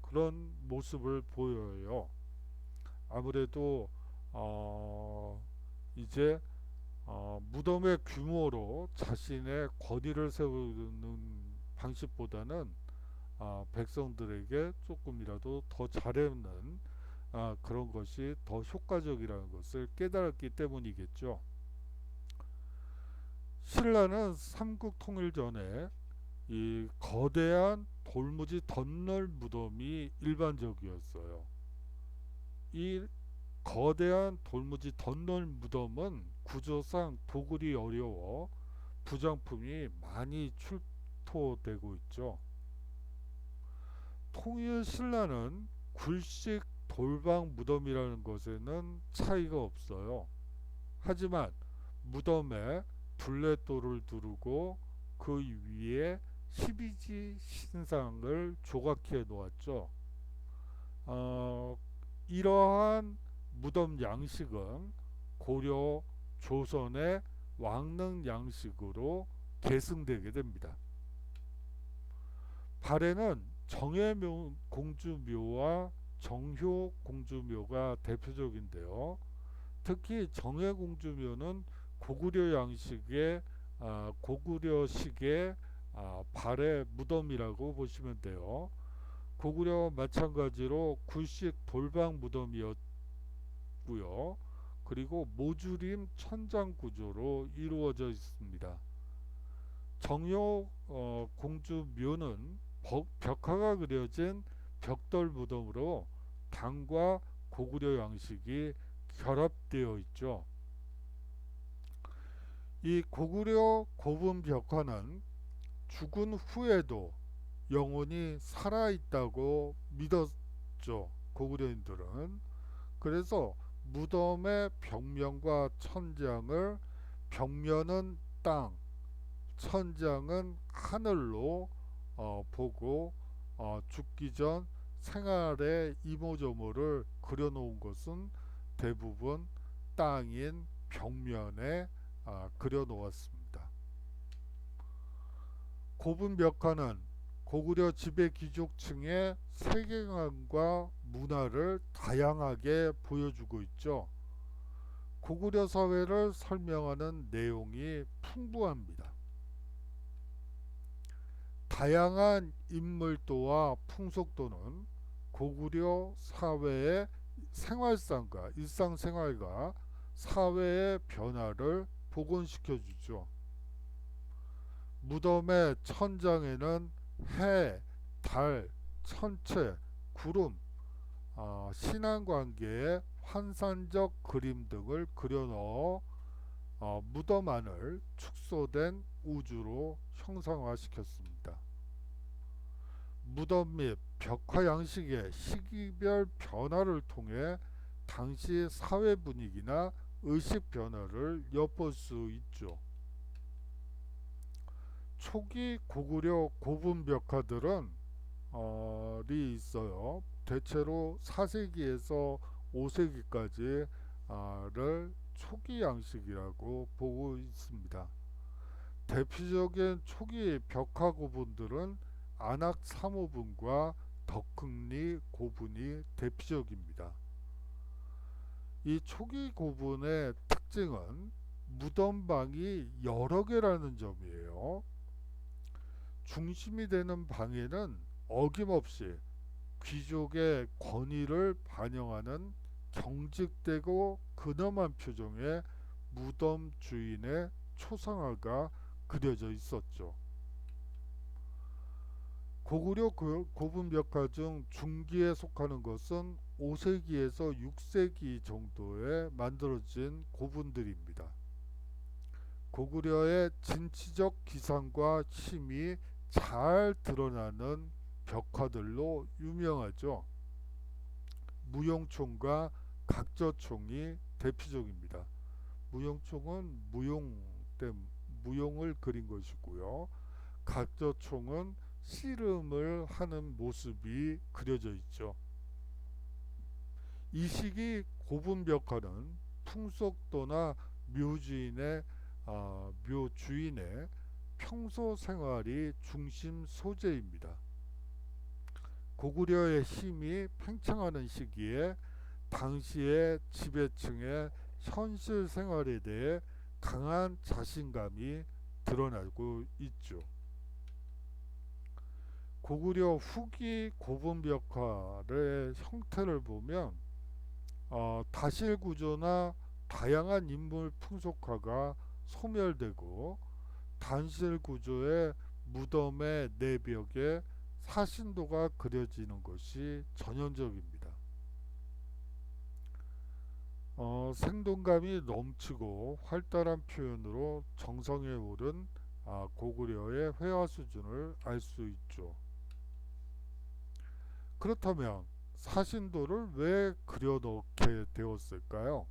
그런 모습을 보여요. 아무래도 이제 무덤의 규모로 자신의 권위를 세우는 방식보다는 백성들에게 조금이라도 더 잘하는 그런 것이 더 효과적이라는 것을 깨달았기 때문이겠죠. 신라는 삼국 통일 전에 이 거대한 돌무지 덧널 무덤이 일반적이었어요. 이 거대한 돌무지 덧널 무덤은 구조상 도굴이 어려워 부정품이 많이 출토되고 있죠. 통일 신라는 굴식 돌방 무덤이라는 것에는 차이가 없어요. 하지만 무덤에 둘레돌을 두르고 그 위에 12지 신상을 조각해 놓았죠. 이러한 무덤 양식은 고려 조선의 왕릉 양식으로 계승되게 됩니다. 발에는 정혜공주묘와 정효공주묘가 대표적인데요. 특히 정혜공주묘는 고구려 양식의 고구려식의 발의 무덤이라고 보시면 돼요. 고구려 마찬가지로 굴식 돌방 무덤이었고요. 그리고 모주림 천장 구조로 이루어져 있습니다. 정효 공주묘는 벽화가 그려진 벽돌 무덤으로 당과 고구려 양식이 결합되어 있죠. 이 고구려 고분 벽화는 죽은 후에도 영혼이 살아있다고 믿었죠. 고구려인들은. 그래서 무덤의 벽면과 천장을, 벽면은 땅, 천장은 하늘로 보고 죽기 전 생활의 이모저모를 그려놓은 것은 대부분 땅인 벽면에 그려놓았습니다. 고분 벽화는 고구려 지배 귀족층의 세계관과 문화를 다양하게 보여주고 있죠. 고구려 사회를 설명하는 내용이 풍부합니다. 다양한 인물도와 풍속도는 고구려 사회의 생활상과 일상생활과 사회의 변화를 복원시켜 주죠. 무덤의 천장에는 해, 달, 천체, 구름, 신앙관계의 환상적 그림 등을 그려넣어 무덤 안을 축소된 우주로 형상화시켰습니다. 무덤 및 벽화 양식의 시기별 변화를 통해 당시 사회 분위기나 의식 변화를 엿볼 수 있죠. 초기 고구려 고분 벽화들은 있어요. 대체로 4세기에서 5세기까지를 초기 양식이라고 보고 있습니다. 대표적인 초기 벽화 고분들은 안악 3호분과 덕흥리 고분이 대표적입니다. 이 초기 고분의 특징은 무덤방이 여러 개라는 점이에요. 중심이 되는 방에는 어김없이 귀족의 권위를 반영하는 경직되고 근엄한 표정의 무덤 주인의 초상화가 그려져 있었죠. 고구려 고분벽화 중 중기에 속하는 것은 5세기에서 6세기 정도에 만들어진 고분들입니다. 고구려의 진취적 기상과 힘이 잘 드러나는 벽화들로 유명하죠. 무용총과 각저총이 대표적입니다. 무용총은 무용을 그린 것이고요. 각저총은 씨름을 하는 모습이 그려져 있죠. 이 시기 고분벽화는 풍속도나 묘주인의 평소 생활이 중심 소재입니다. 고구려의 힘이 팽창하는 시기에 당시의 지배층의 현실 생활에 대해 강한 자신감이 드러나고 있죠. 고구려 후기 고분벽화의 형태를 보면 다실 구조나 다양한 인물 풍속화가 소멸되고 단실 구조의 무덤의 내벽에 사신도가 그려지는 것이 전형적입니다. 생동감이 넘치고 활달한 표현으로 정성에 오른 고구려의 회화 수준을 알 수 있죠. 그렇다면 사신도를 왜 그려넣게 되었을까요?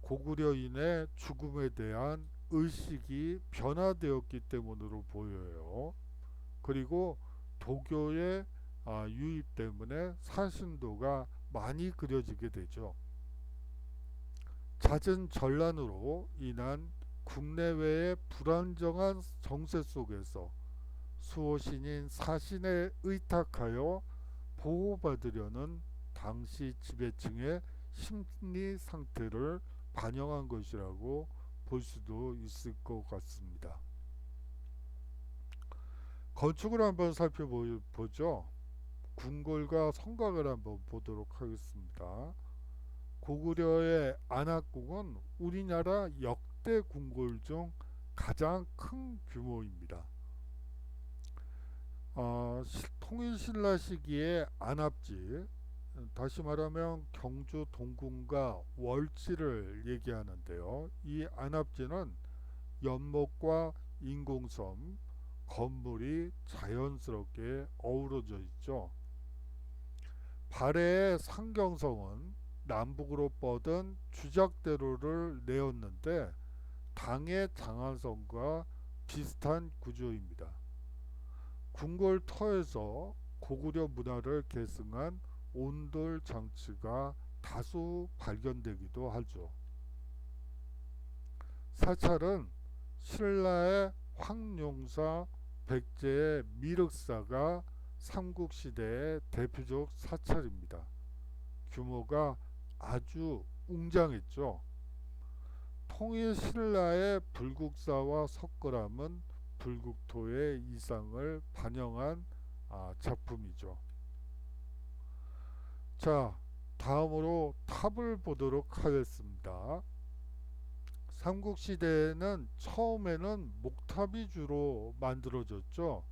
고구려인의 죽음에 대한 의식이 변화되었기 때문으로 보여요. 그리고 도교의 유입 때문에 사신도가 많이 그려지게 되죠. 잦은 전란으로 인한 국내외의 불안정한 정세 속에서 수호신인 사신에 의탁하여 보호받으려는 당시 지배층의 심리 상태를 반영한 것이라고 볼 수도 있을 것 같습니다. 건축을 한번 살펴보죠. 궁궐과 성곽을 한번 보도록 하겠습니다. 고구려의 안악궁은 우리나라 역대 궁궐 중 가장 큰 규모입니다. 통일신라 시기의 안압지, 다시 말하면 경주 동궁과 월지를 얘기하는데요. 이 안압지는 연못과 인공섬, 건물이 자연스럽게 어우러져 있죠. 발해의 상경성은 남북으로 뻗은 주작대로를 내었는데 당의 장안성과 비슷한 구조입니다. 궁궐터에서 고구려 문화를 계승한 온돌 장치가 다수 발견되기도 하죠. 사찰은 신라의 황룡사, 백제의 미륵사가 삼국시대의 대표적 사찰입니다. 규모가 아주 웅장했죠. 통일 신라의 불국사와 석굴암은 불국토의 이상을 반영한 작품이죠. 자, 다음으로 탑을 보도록 하겠습니다. 삼국시대에는 처음에는 목탑이 주로 만들어졌죠.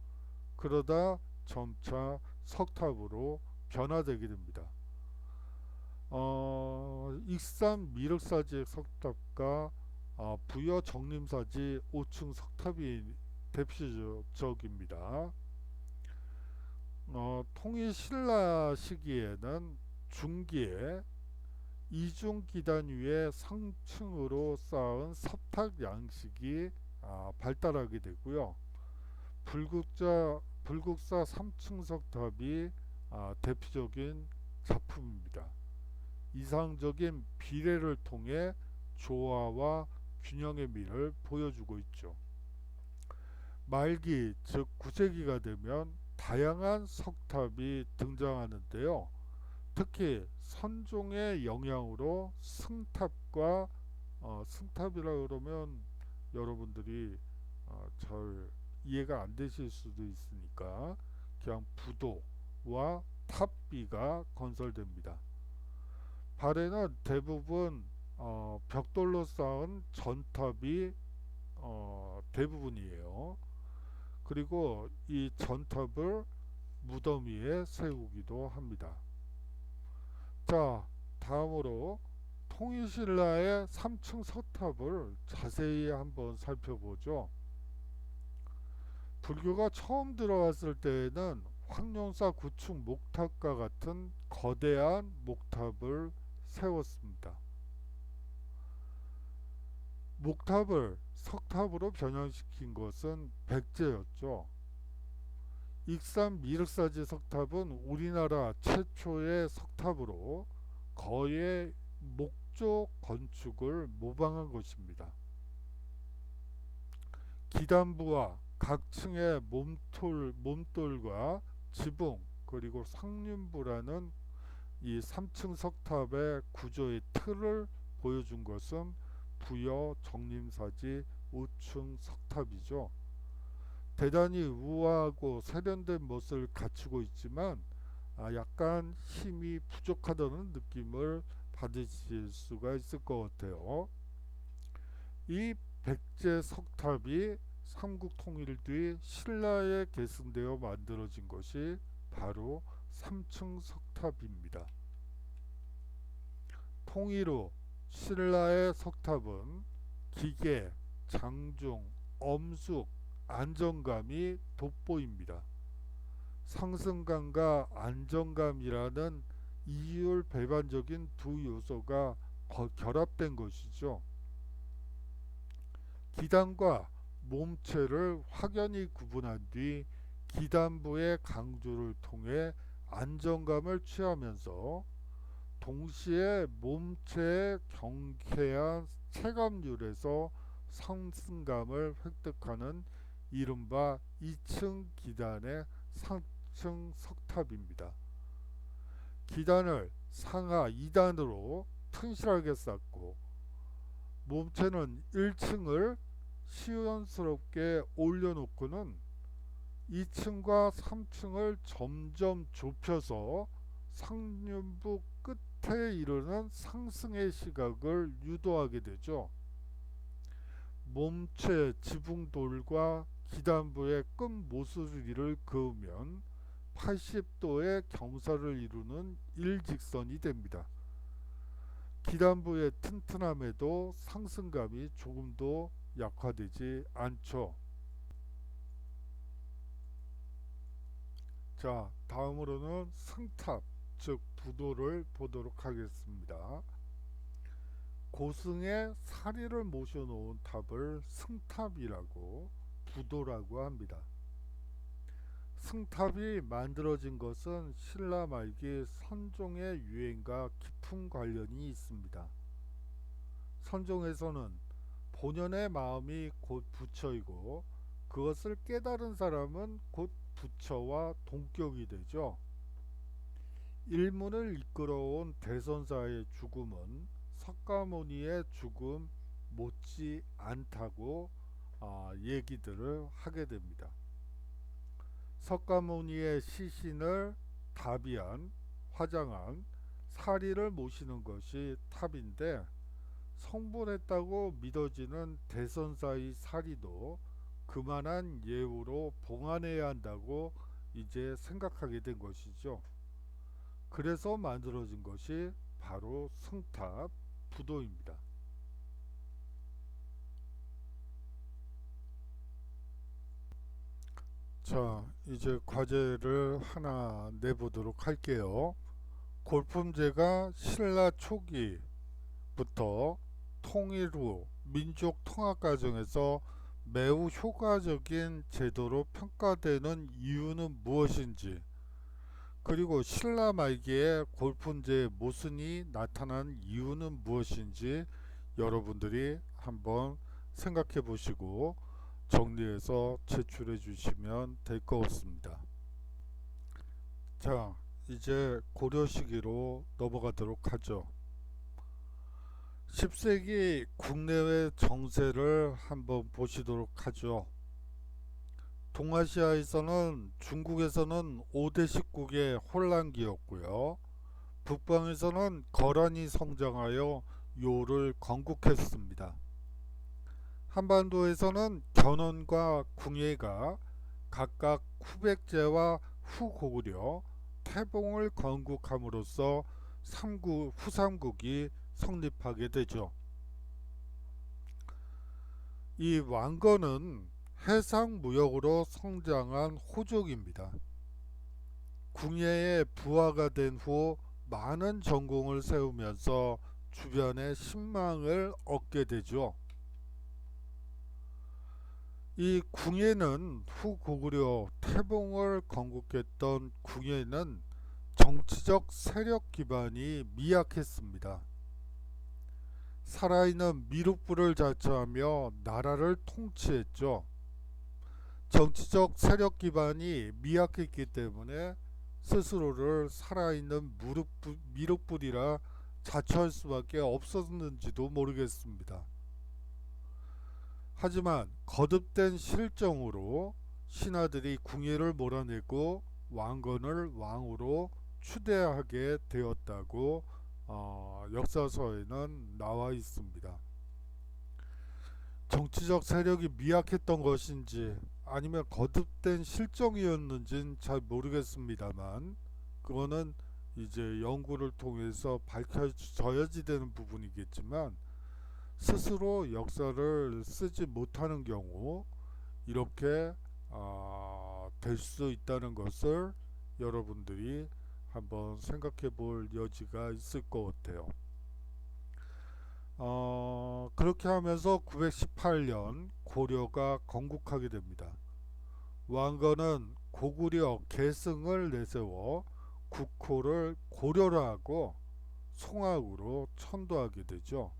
그러다 점차 석탑으로 변화되게 됩니다. 익산 미륵사지 석탑과 부여 정림사지 5층 석탑이 대표적입니다. 통일 신라 시기에는 중기에 이중 기단 위에 상층으로 쌓은 석탑 양식이 발달하게 되고요. 불국사 3층 석탑이 대표적인 작품입니다. 이상적인 비례를 통해 조화와 균형의 미를 보여주고 있죠. 말기, 즉 9세기가 되면 다양한 석탑이 등장하는데요. 특히 선종의 영향으로 승탑과 승탑이라 그러면 여러분들이 잘 이해가 안 되실 수도 있으니까 그냥 부도와 탑비가 건설됩니다. 발에는 대부분 벽돌로 쌓은 전탑이 대부분이에요. 그리고 이 전탑을 무덤 위에 세우기도 합니다. 자, 다음으로 통일신라의 3층 서탑을 자세히 한번 살펴보죠. 불교가 처음 들어왔을 때에는 황룡사 구축 목탑과 같은 거대한 목탑을 세웠습니다. 목탑을 석탑으로 변형시킨 것은 백제였죠. 익산 미륵사지 석탑은 우리나라 최초의 석탑으로 거의 목조 건축을 모방한 것입니다. 기단부와 각 층의 몸돌과 지붕 그리고 상륜부라는 이 3층 석탑의 구조의 틀을 보여준 것은 부여 정림사지 5층 석탑이죠. 대단히 우아하고 세련된 멋을 갖추고 있지만 약간 힘이 부족하다는 느낌을 받으실 수가 있을 것 같아요. 이 백제 석탑이 삼국 통일 뒤 신라에 계승되어 만들어진 것이 바로 3층 석탑입니다. 통일 후 신라의 석탑은 기계, 장중, 엄숙, 안정감이 돋보입니다. 상승감과 안정감이라는 이율 배반적인 두 요소가 결합된 것이죠. 기단과 몸체를 확연히 구분한 뒤 기단부의 강조를 통해 안정감을 취하면서 동시에 몸체의 경쾌한 체감률에서 상승감을 획득하는 이른바 2층 기단의 상층 석탑입니다. 기단을 상하 2단으로 튼실하게 쌓고 몸체는 1층을 시원스럽게 올려놓고는 2층과 3층을 점점 좁혀서 상륜부 끝에 이르는 상승의 시각을 유도하게 되죠. 몸체 지붕돌과 기단부의 끝 모서리를 그으면 80도의 경사를 이루는 일직선이 됩니다. 기단부의 튼튼함에도 상승감이 조금도 약화되지 않죠. 자, 다음으로는 승탑, 즉 부도를 보도록 하겠습니다. 고승의 사리를 모셔놓은 탑을 승탑이라고 부도라고 합니다. 승탑이 만들어진 것은 신라 말기 선종의 유행과 깊은 관련이 있습니다. 선종에서는 본연의 마음이 곧 부처이고 그것을 깨달은 사람은 곧 부처와 동격이 되죠. 일문을 이끌어온 대선사의 죽음은 석가모니의 죽음 못지 않다고 얘기들을 하게 됩니다. 석가모니의 시신을 다비한, 화장한 사리를 모시는 것이 탑인데 성불했다고 믿어지는 대선사의 사리도 그만한 예우로 봉안해야 한다고 이제 생각하게 된 것이죠. 그래서 만들어진 것이 바로 승탑 부도입니다. 자, 이제 과제를 하나 내보도록 할게요. 골품제가 신라 초기부터 통일 후 민족 통합 과정에서 매우 효과적인 제도로 평가되는 이유는 무엇인지, 그리고 신라 말기에 골품제의 모순이 나타난 이유는 무엇인지 여러분들이 한번 생각해 보시고 정리해서 제출해 주시면 될 것 같습니다. 자, 이제 고려 시기로 넘어가도록 하죠. 10세기 국내외 정세를 한번 보시도록 하죠. 동아시아에서는 중국에서는 5대 19의 혼란기였고요. 북방에서는 거란이 성장하여 요를 건국했습니다. 한반도에서는 견훤과 궁예가 각각 후백제와 후고구려, 태봉을 건국함으로써 후삼국이 성립하게 되죠. 이 왕건은 해상무역으로 성장한 호족입니다. 궁예의 부하가 된 후 많은 전공을 세우면서 주변의 신망을 얻게 되죠. 이 궁예는 후고구려 태봉을 건국했던 궁예는 정치적 세력 기반이 미약했습니다. 살아있는 미륵부를 자처하며 나라를 통치했죠. 정치적 세력 기반이 미약했기 때문에 스스로를 살아있는 미륵불이라 자처할 수밖에 없었는지도 모르겠습니다. 하지만 거듭된 실정으로 신하들이 궁예를 몰아내고 왕건을 왕으로 추대하게 되었다고 역사서에는 나와 있습니다. 정치적 세력이 미약했던 것인지 아니면 거듭된 실정이었는지는 잘 모르겠습니다만 그거는 이제 연구를 통해서 밝혀져야지 되는 부분이겠지만 스스로 역사를 쓰지 못하는 경우 이렇게 될 수 있다는 것을 여러분들이 한번 생각해 볼 여지가 있을 것 같아요. 그렇게 하면서 918년 고려가 건국하게 됩니다. 왕건은 고구려 계승을 내세워 국호를 고려로 하고 송악으로 천도하게 되죠.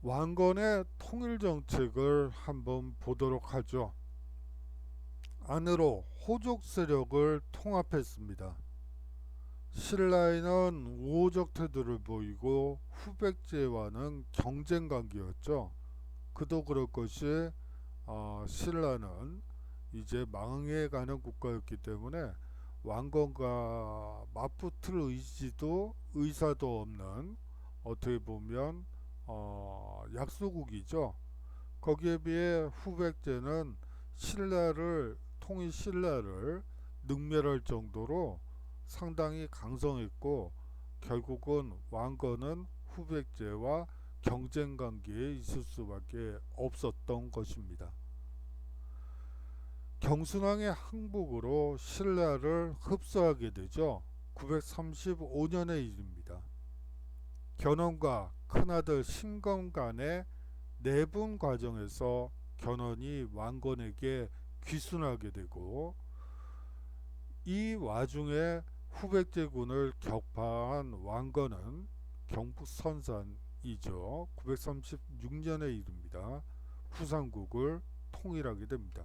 왕건의 통일 정책을 한번 보도록 하죠. 안으로 호족 세력을 통합했습니다. 신라에는 우호적 태도를 보이고 후백제와는 경쟁 관계였죠. 그도 그럴 것이 신라는 이제 망해가는 국가였기 때문에 왕건과 맞붙을 의사도 없는 어떻게 보면 약소국이죠. 거기에 비해 후백제는 통일 신라를 능멸할 정도로 상당히 강성했고 결국은 왕건은 후백제와 경쟁 관계에 있을 수밖에 없었던 것입니다. 경순왕의 항복으로 신라를 흡수하게 되죠. 935년의 일입니다. 견훤과 큰아들 신검 간의 내분 과정에서 견훤이 왕건에게 귀순하게 되고 이 와중에 후백제군을 격파한 왕건은 경북선산이죠. 936년의 일입니다. 후삼국을 통일하게 됩니다.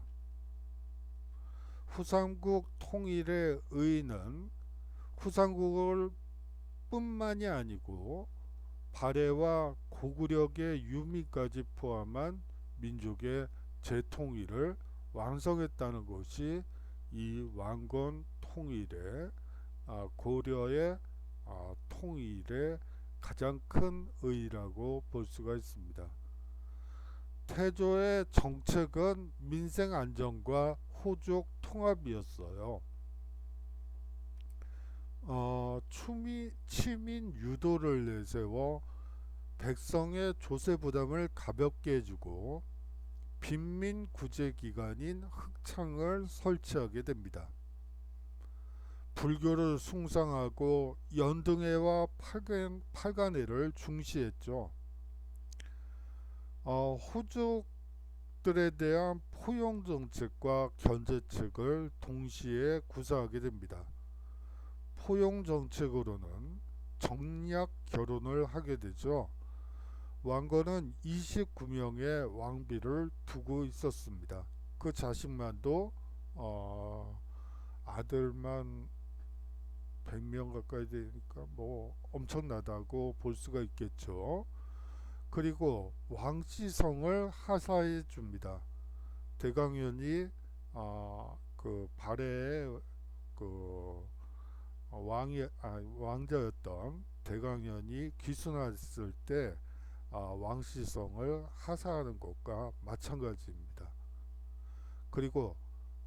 후삼국 통일의 의의는 후삼국을 뿐만이 아니고 발해와 고구려의 유미까지 포함한 민족의 재통일을 완성했다는 것이 이 왕건 통일의 고려의 통일의 가장 큰 의의라고 볼 수가 있습니다. 태조의 정책은 민생 안정과 호족 통합이었어요. 치민 유도를 내세워 백성의 조세 부담을 가볍게 해주고 빈민 구제 기관인 흑창을 설치하게 됩니다. 불교를 숭상하고 연등회와 팔간회를 중시했죠. 호족들에 대한 포용 정책과 견제책을 동시에 구사하게 됩니다. 포용 정책으로는 정략 결혼을 하게 되죠. 왕건은 29명의 왕비를 두고 있었습니다. 그 자식만도 아들만 100명 가까이 되니까 뭐 엄청나다고 볼 수가 있겠죠. 그리고 왕시성을 하사해 줍니다. 대강현이 그 발해에 그 왕자였던 대강현이 귀순했을 때 왕시성을 하사하는 것과 마찬가지입니다. 그리고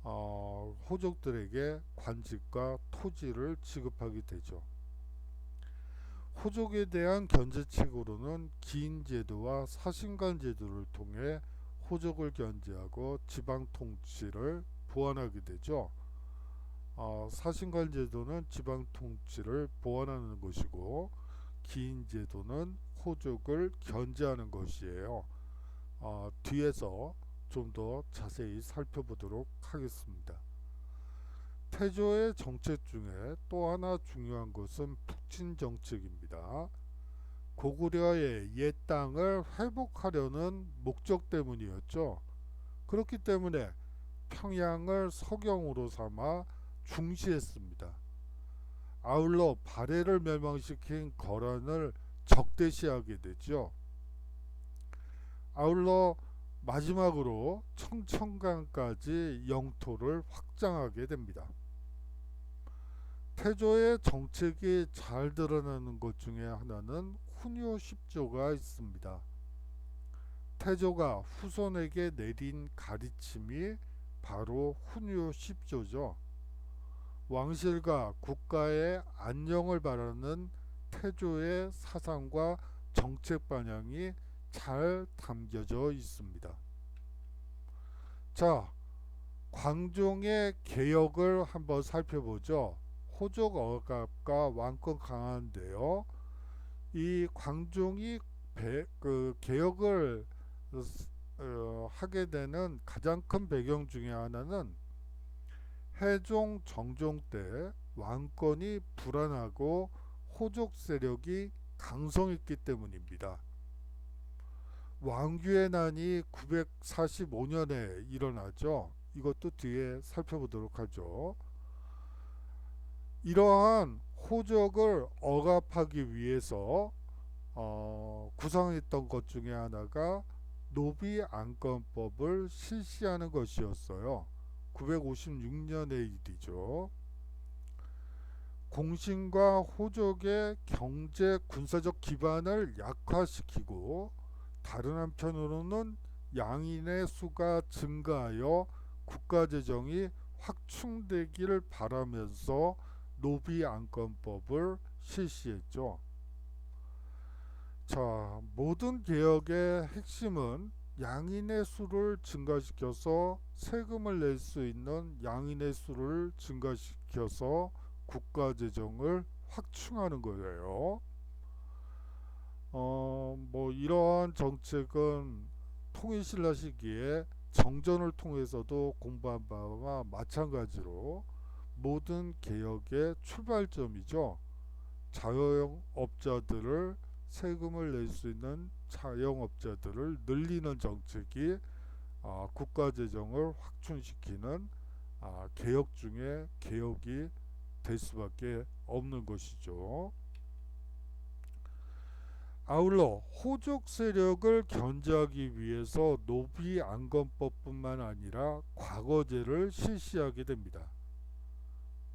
호족들에게 관직과 토지를 지급하게 되죠. 호족에 대한 견제책으로는 기인제도와 사신관 제도를 통해 호족을 견제하고 지방 통치를 보완하게 되죠. 사신관 제도는 지방 통치를 보완하는 것이고 기인 제도는 호족을 견제하는 것이에요. 뒤에서 좀 더 자세히 살펴보도록 하겠습니다. 태조의 정책 중에 또 하나 중요한 것은 북진 정책입니다. 고구려의 옛 땅을 회복하려는 목적 때문이었죠. 그렇기 때문에 평양을 서경으로 삼아 중시했습니다. 아울러 발해를 멸망시킨 거란을 적대시하게 되죠. 아울러 마지막으로 청천강까지 영토를 확장하게 됩니다. 태조의 정책이 잘 드러나는 것 중에 하나는 훈요 10조가 있습니다. 태조가 후손에게 내린 가르침이 바로 훈요 10조죠. 왕실과 국가의 안녕을 바라는 태조의 사상과 정책 방향이 잘 담겨져 있습니다. 자, 광종의 개혁을 한번 살펴보죠. 호족 억압과 왕권 강화인데요. 이 광종이 개혁을 하게 되는 가장 큰 배경 중에 하나는 해종 정종 때 왕권이 불안하고 호족 세력이 강성했기 때문입니다. 왕규의 난이 945년에 일어나죠. 이것도 뒤에 살펴보도록 하죠. 이러한 호족을 억압하기 위해서 구상했던 것 중에 하나가 노비안건법을 실시하는 것이었어요. 956년의 일이죠. 공신과 호족의 경제 군사적 기반을 약화시키고 다른 한편으로는 양인의 수가 증가하여 국가재정이 확충되기를 바라면서 노비안건법을 실시했죠. 자, 모든 개혁의 핵심은 양인의 수를 증가시켜서 세금을 낼 수 있는 양인의 수를 증가시켜서 국가재정을 확충하는 거예요. 이러한 정책은 통일신라 시기에 정전을 통해서도 공부한 바와 마찬가지로 모든 개혁의 출발점이죠. 자영업자들을 세금을 낼 수 있는 자영업자들을 늘리는 정책이 국가재정을 확충시키는 개혁 중에 개혁이 될 수밖에 없는 것이죠. 아울러 호족 세력을 견제하기 위해서 노비안건법뿐만 아니라 과거제를 실시하게 됩니다.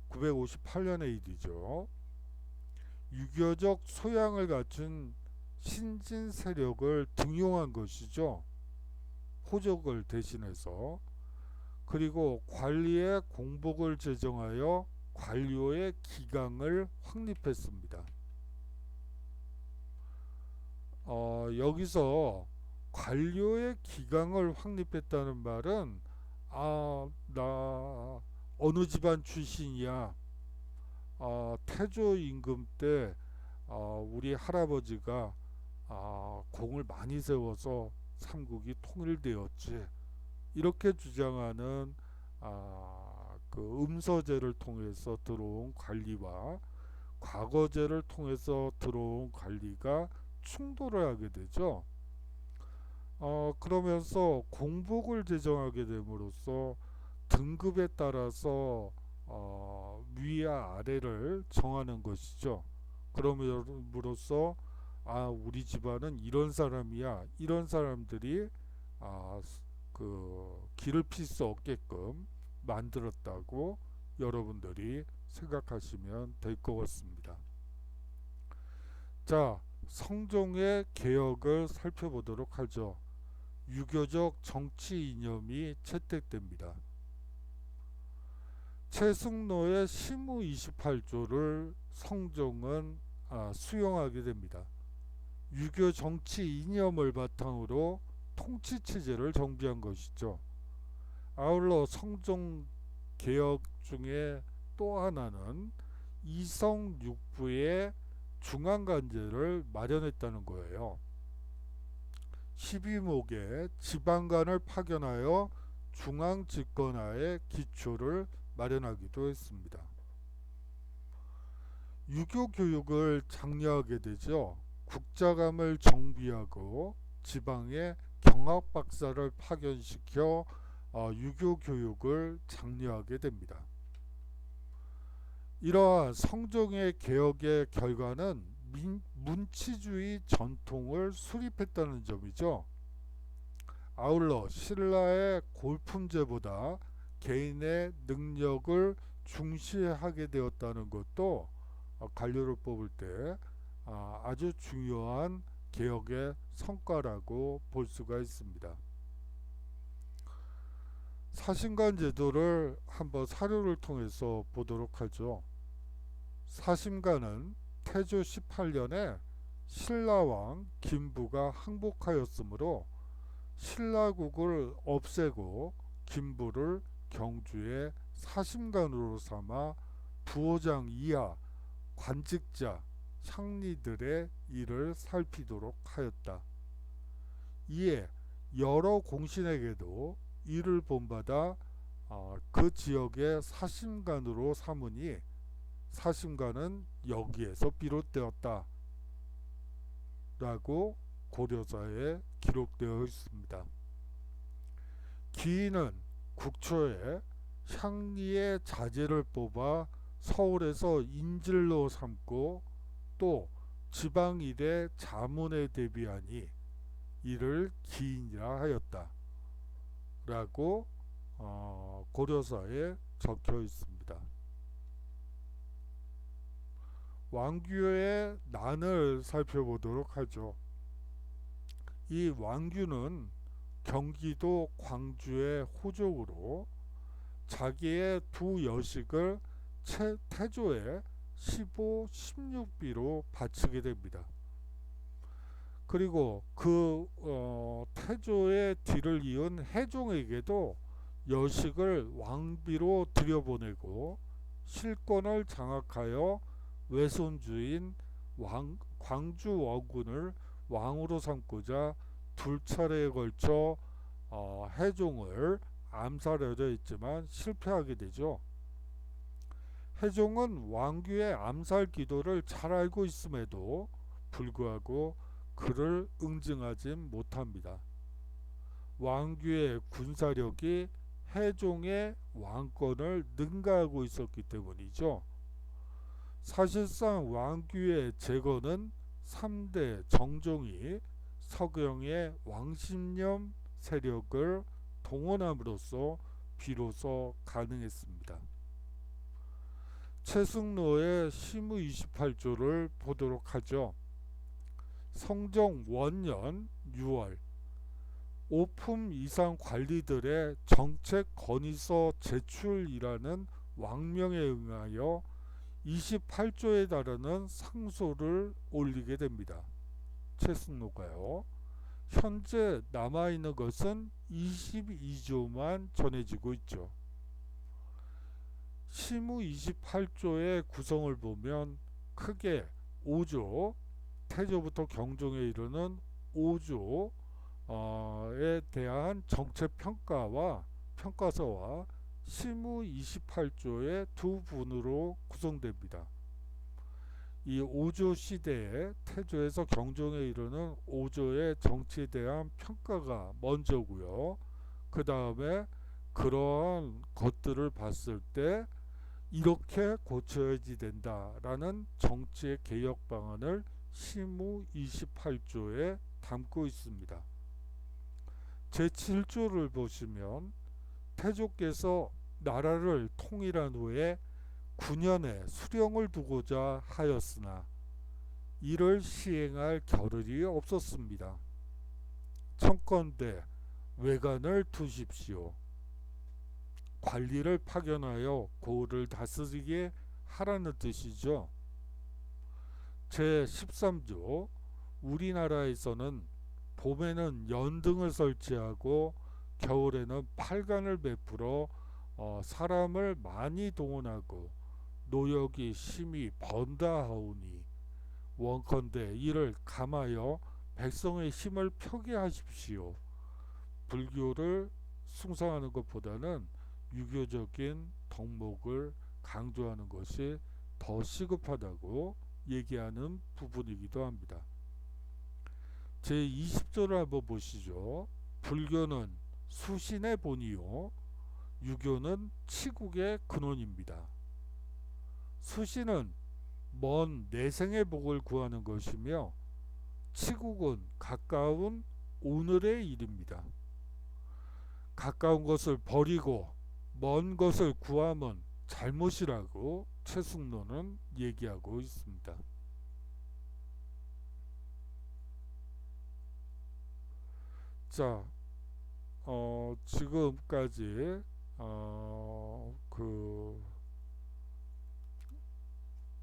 958년의 일이죠. 유교적 소양을 갖춘 신진 세력을 등용한 것이죠. 호족을 대신해서. 그리고 관리의 공복을 제정하여 관료의 기강을 확립했습니다. 여기서 관료의 기강을 확립했다는 말은 나 어느 집안 출신이야. 태조 임금 때 우리 할아버지가 공을 많이 세워서 삼국이 통일되었지. 이렇게 주장하는 그 음서제를 통해서 들어온 관리와 과거제를 통해서 들어온 관리가 충돌을 하게 되죠. 그러면서 공복을 제정하게 됨으로써 등급에 따라서 위와 아래를 정하는 것이죠. 그럼으로써 우리 집안은 이런 사람이야. 이런 사람들이 길을 필 수 없게끔 만들었다고 여러분들이 생각하시면 될 것 같습니다. 자, 성종의 개혁을 살펴보도록 하죠. 유교적 정치 이념이 채택됩니다. 최승로의 시무 28조를 성종은 수용하게 됩니다. 유교 정치 이념을 바탕으로 통치 체제를 정비한 것이죠. 아울러 성종 개혁 중에 또 하나는 이성육부의 중앙관제를 마련했다는 거예요. 12목에 지방간을 파견하여 중앙집권화의 기초를 마련하기도 했습니다. 유교 교육을 장려하게 되죠. 국자감을 정비하고 지방에 경학 박사를 파견시켜 유교 교육을 장려하게 됩니다. 이러한 성종의 개혁의 결과는 문치주의 전통을 수립했다는 점이죠. 아울러 신라의 골품제보다 개인의 능력을 중시하게 되었다는 것도 관료를 뽑을 때 아주 중요한 개혁의 성과라고 볼 수가 있습니다. 사심관 제도를 한번 사료를 통해서 보도록 하죠. 사심관은 태조 18년에 신라왕 김부가 항복하였으므로 신라국을 없애고 김부를 경주의 사심관으로 삼아 부호장 이하 관직자 향리들의 일을 살피도록 하였다. 이에 여러 공신에게도 이를 본받아 그 지역의 사심관으로 삼으니 사심관은 여기에서 비롯되었다 라고 고려사에 기록되어 있습니다. 기인은 국초에 향리의 자제를 뽑아 서울에서 인질로 삼고 또 지방일의 자문에 대비하니 이를 기인이라 하였다 라고 고려사에 적혀 있습니다. 왕규의 난을 살펴보도록 하죠. 이 왕규는 경기도 광주의 호족으로 자기의 두 여식을 태조에 15, 16비로 바치게 됩니다. 그리고 태조의 뒤를 이은 해종에게도 여식을 왕비로 들여보내고 실권을 장악하여 외손주인 광주 원군을 왕으로 삼고자 두 차례에 걸쳐 해종을 암살하려 했지만 실패하게 되죠. 해종은 왕규의 암살 기도를 잘 알고 있음에도 불구하고 그를 응징하지 못합니다. 왕규의 군사력이 해종의 왕권을 능가하고 있었기 때문이죠. 사실상 왕규의 제거는 3대 정종이 서경의 왕신념 세력을 동원함으로써 비로소 가능했습니다. 최승로의 시무 28조를 보도록 하죠. 성종 원년 6월 오품 이상 관리들의 정책 건의서 제출이라는 왕명에 응하여 28조에 달하는 상소를 올리게 됩니다. 최승로가요. 현재 남아있는 것은 22조만 전해지고 있죠. 시무 28조의 구성을 보면 크게 5조, 태조부터 경종에 이르는 5조에 대한 정책 평가서와 시무 28조의 두 분으로 구성됩니다. 이 5조 시대에 태조에서 경종에 이르는 5조의 정치에 대한 평가가 먼저고요. 그 다음에 그러한 것들을 봤을 때 이렇게 고쳐야지 된다라는 정치의 개혁 방안을 시무 28조에 담고 있습니다. 제7조를 보시면 태조께서 나라를 통일한 후에 9년의 수령을 두고자 하였으나 이를 시행할 겨를이 없었습니다. 청컨대 외관을 두십시오. 관리를 파견하여 고을을 다스리게 하라는 뜻이죠. 제13조 우리나라에서는 봄에는 연등을 설치하고 겨울에는 팔관을 베풀어 사람을 많이 동원하고 노역이 심히 번다하오니 원컨대 이를 감하여 백성의 힘을 펴게 하십시오. 불교를 숭상하는 것보다는 유교적인 덕목을 강조하는 것이 더 시급하다고 얘기하는 부분이기도 합니다. 제20조를 한번 보시죠. 불교는 수신의 본이요 유교는 치국의 근원입니다. 수신은 먼 내생의 복을 구하는 것이며 치국은 가까운 오늘의 일입니다. 가까운 것을 버리고 먼 것을 구하면 잘못이라고 최숙로는 얘기하고 있습니다. 자, 지금까지 그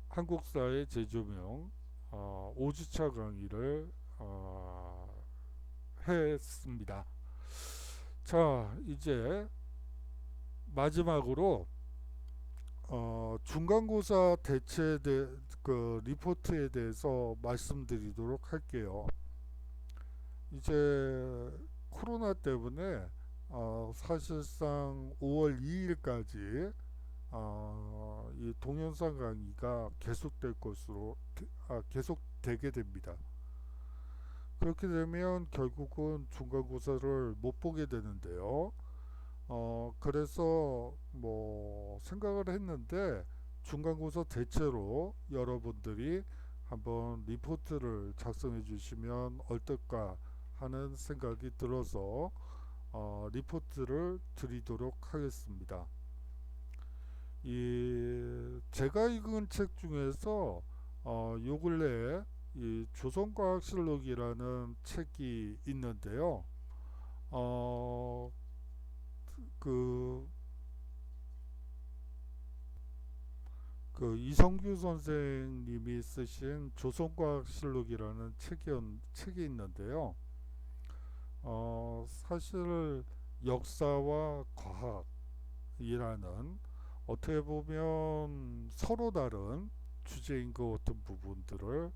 한국사의 재조명 5주차 강의를 했습니다. 자, 이제 마지막으로 중간고사 대체 그 리포트에 대해서 말씀드리도록 할게요. 이제 코로나 때문에 사실상 5월 2일까지 이 동영상 강의가 계속될 것으로 계속되게 됩니다. 그렇게 되면 결국은 중간고사를 못 보게 되는데요. 그래서 뭐 생각을 했는데 중간고사 대체로 여러분들이 한번 리포트를 작성해 주시면 어떨까 하는 생각이 들어서 리포트를 드리도록 하겠습니다. 제가 읽은 책 중에서 요 근래에 이 조선과학실록이라는 책이 있는데요. 그 이성규 선생님이 쓰신 조선과학실록이라는 책이 있는데요. 사실 역사와 과학이라는 어떻게 보면 서로 다른 주제인 것 같은 부분들을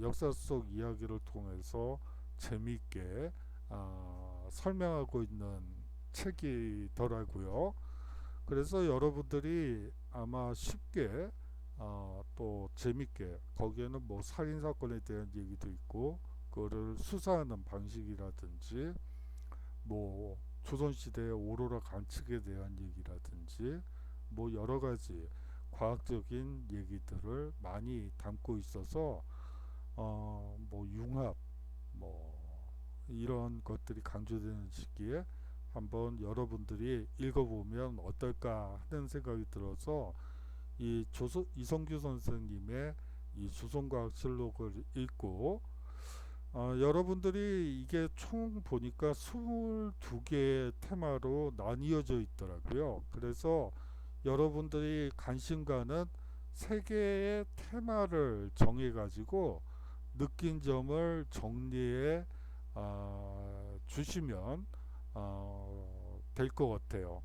역사 속 이야기를 통해서 재미있게 설명하고 있는 책이더라고요. 그래서 여러분들이 아마 쉽게 또 재밌게 거기에는 뭐 살인사건에 대한 얘기도 있고 그거를 수사하는 방식이라든지 뭐 조선시대의 오로라 관측에 대한 얘기라든지 뭐 여러가지 과학적인 얘기들을 많이 담고 있어서 뭐 융합 뭐 이런 것들이 강조되는 시기에 한번 여러분들이 읽어보면 어떨까 하는 생각이 들어서 이성규 선생님의 이 조선과학실록을 읽고 여러분들이 이게 총 보니까 22개의 테마로 나뉘어져 있더라고요. 그래서 여러분들이 관심 가는 3개의 테마를 정해 가지고 느낀 점을 정리해 주시면 될 것 같아요.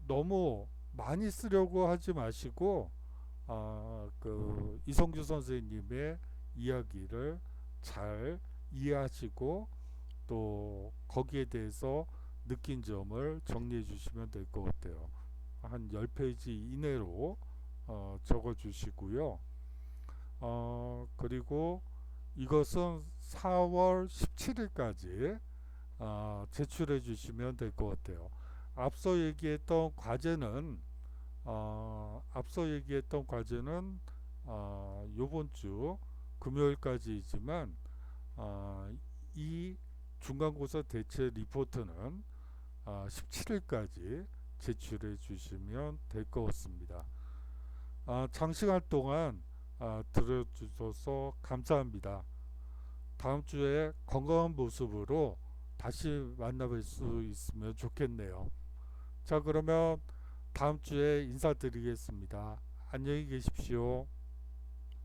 너무 많이 쓰려고 하지 마시고 그 이성규 선생님의 이야기를 잘 이해하시고 또 거기에 대해서 느낀 점을 정리해 주시면 될 것 같아요. 한 10페이지 이내로 적어 주시고요. 그리고 이것은 4월 17일까지 제출해 주시면 될 것 같아요. 앞서 얘기했던 과제는 요번 주 금요일까지이지만 이 중간고사 대체 리포트는 17일까지 제출해 주시면 될 것 같습니다. 장시간 동안 들어주셔서 감사합니다. 다음 주에 건강한 모습으로 다시 만나뵐 수 있으면 좋겠네요. 자, 그러면 다음 주에 인사드리겠습니다. 안녕히 계십시오.